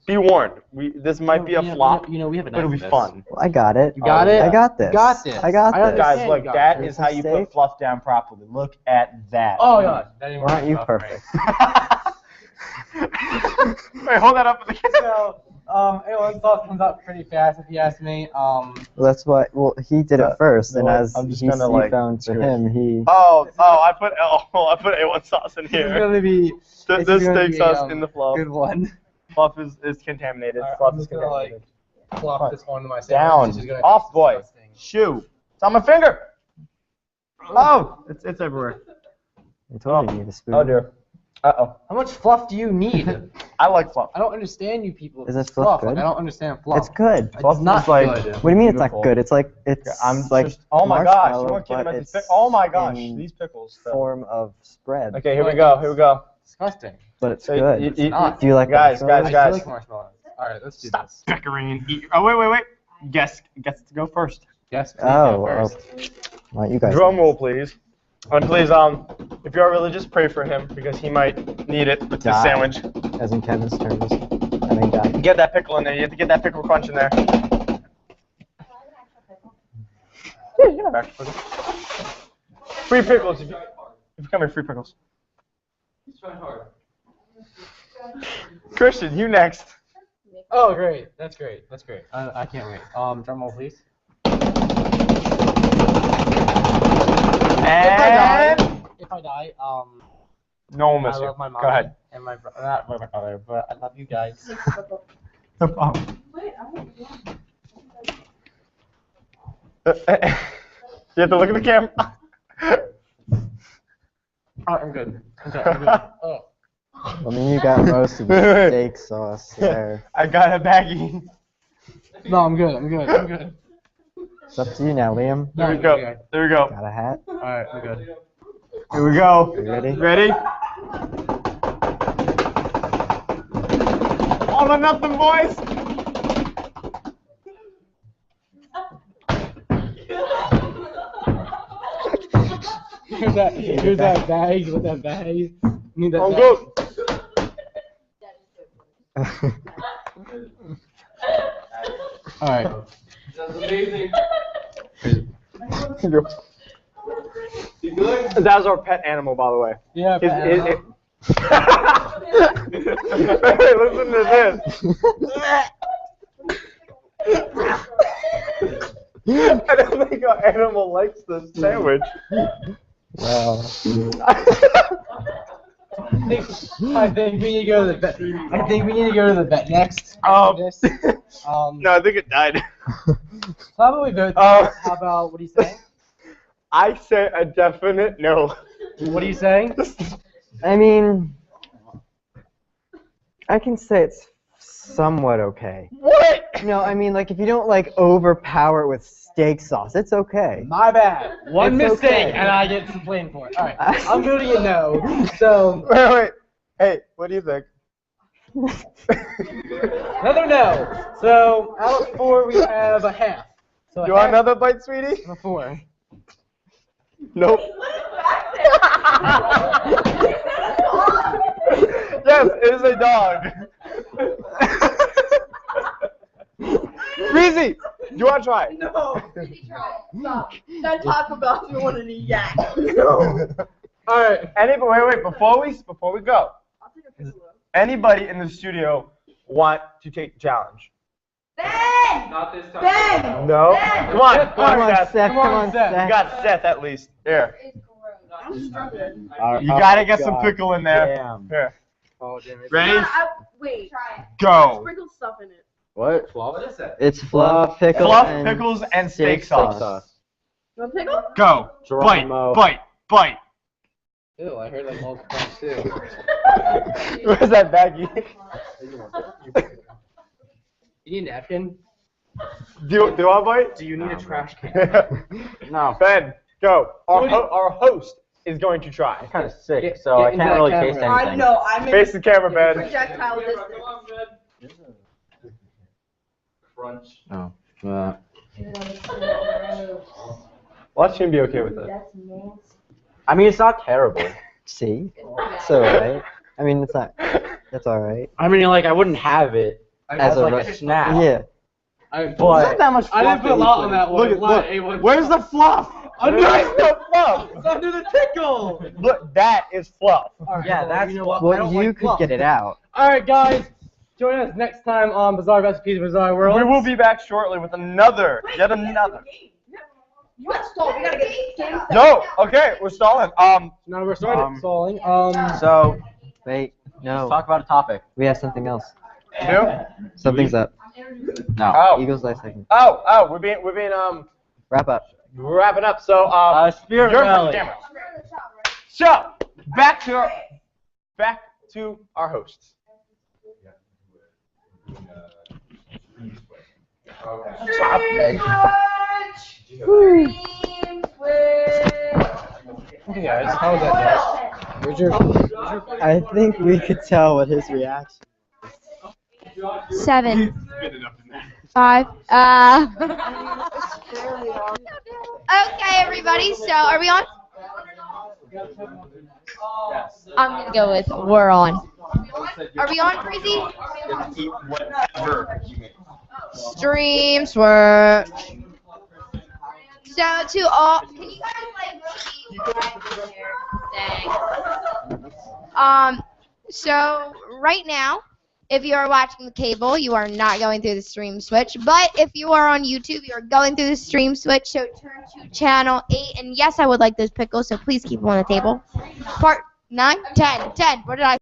be warned. This might be a flop, You know, we have a but it'll be knife for fun. Well, I got it. You got it? I got this. You got this. I got this. Guys, look, you got that it. is how you Steak. put fluff down properly. Look at that. Oh god. That didn't Why aren't you work. perfect? Wait, hold that up for the camera. So, A1 sauce comes out pretty fast, if you ask me. Well, that's why. Well, he did it first, and no, as I'm just he gonna, like, found for screw it. him, he. Oh, I put A1 sauce in It's here. gonna be The it's gonna steak be, sauce in the fluff. good one. Fluff is contaminated. Alright, Fluff I'm is just gonna like contaminated. flop this one to my sandwich. Down. This is gonna Off, be boy. disgusting. Shoo. It's on my finger. Oh, it's everywhere. I told you you need a spoon. Oh dear. Uh-oh. How much fluff do you need? I like fluff. I don't understand you people. Is this It's fluff Like, good? I don't understand fluff. It's good. Fluff It's not is like, good. What do you mean it's beautiful. not good? It's like it's I'm like just, oh my gosh, you marshmallow, weren't kidding but about these it's pickles. Oh my gosh, in these pickles. though. form of spread. Okay, here we go. Here we go. disgusting. But it's So good. you- not. Do you like Guys, marshmallows? I do like marshmallows. All right, let's do Stop this. bickering and eat. Oh wait. Guess to go first. Yes. please Oh, go oh. first. Why don't you guys? Drum roll, please. And please, if you are religious, pray for him because he might need it with this sandwich. As in Kevin's terms. I mean, die. Get that pickle in there. You have to get that pickle crunch in there. Free pickles. If you come here, free pickles. Christian, you next. Oh, great. That's great. That's great. I can't wait. Drum roll, please. And if I die, no one will miss I you. love my mom. Go ahead. And my not my brother, but I love you guys. No problem. You have to look at the camera. Oh, I'm good. I'm good. I'm good. Oh. I mean, you got most of the steak sauce there. I got a baggie. No, I'm good. I'm good. I'm good. It's up to you now, Liam. There we go. There we go. Got a hat? Alright, I'm good. Here we go. You ready? Ready? All or nothing, boys. Here's that bag with that bag. Need that I'm bag. good. Alright. That's amazing. That was our pet animal, by the way. Yeah, pet animal. Hey, listen to this. I don't think our animal likes this sandwich. Wow. I think we need to go to the vet. I think we need to go to the vet next. No, I think it died. How about we vote? How about, what are you saying? I say a definite no. What are you saying? I mean, I can say it's somewhat okay. What? No, I mean, like, if you don't, like, overpower it with steak sauce, it's okay. My bad. One It's mistake, okay. and I get some blame for it. All right, I'm voting a no. So Wait. Hey, what do you think? another no. So out of 4, we have a half. So You want another bite, sweetie? A 4. Nope. Yes, it is a dog. Breezy, do you want to try? No. Stop. That Taco Bell me wanted to yak. No. All right. Wait. Before we go, anybody in the studio want to take the challenge? Ben! Not this time. Ben! No. Ben! Come on, Seth. Seth. Come on, Seth. You got Seth at least. Here. I'm struggling. You gotta get some pickle in there. Damn. Here. Oh, damn it. Ready? Wait. Try it. Go. Sprinkle stuff in it. What? What is that? It's fluff, pickles, Fluff, and pickles, and steak sauce. You want pickle? Go. Geronimo. Bite. Ew, I heard like multiple times too. Where's that baggie? You need a napkin? Do I bite? Do you need a trash can? No. Ben, go. Our host is going to try. I'm kind of sick, so I can't really taste anything. I know. I'm in Face the camera, Ben. projectile distance. Crunch. Oh. Watch him be okay with it. I mean, it's not terrible. See? It's alright. I mean, it's not. That's alright. I mean, like, I wouldn't have it as like a snack. Yeah. But It's not that much I didn't put a lot on that one. Look. Where's the fluff? There's no fluff. It's under the pickle. Look, that is fluff. yeah, that's what. Well, you could get it out. All right, guys. Join us next time on Bizarre Recipes Bizarre World. We will be back shortly with yet another. You got stalled. We gotta get this game set. No, okay, we're stalling. No, we're starting stalling. So, wait, no. Let's talk about a topic. We have something else. No. Something's up. No. Oh. Eagles last second. Oh, we're being Wrap up. we're wrapping up. So Spirit you're Valley. the camera. So back to our hosts. Okay, guys, how was that? Where's your I think we could tell what his reaction. 7. 5. Okay, everybody. So, are we on? I'm gonna go with we're on. Are we on, Crazy? Eat whatever you make. Stream switch. So to all, can you guys Thanks. So right now, if you are watching the cable, you are not going through the stream switch. But if you are on YouTube, you are going through the stream switch. So turn to channel 8. And yes, I would like those pickles, so please keep them on the table. Part 9, 10, 10. What did I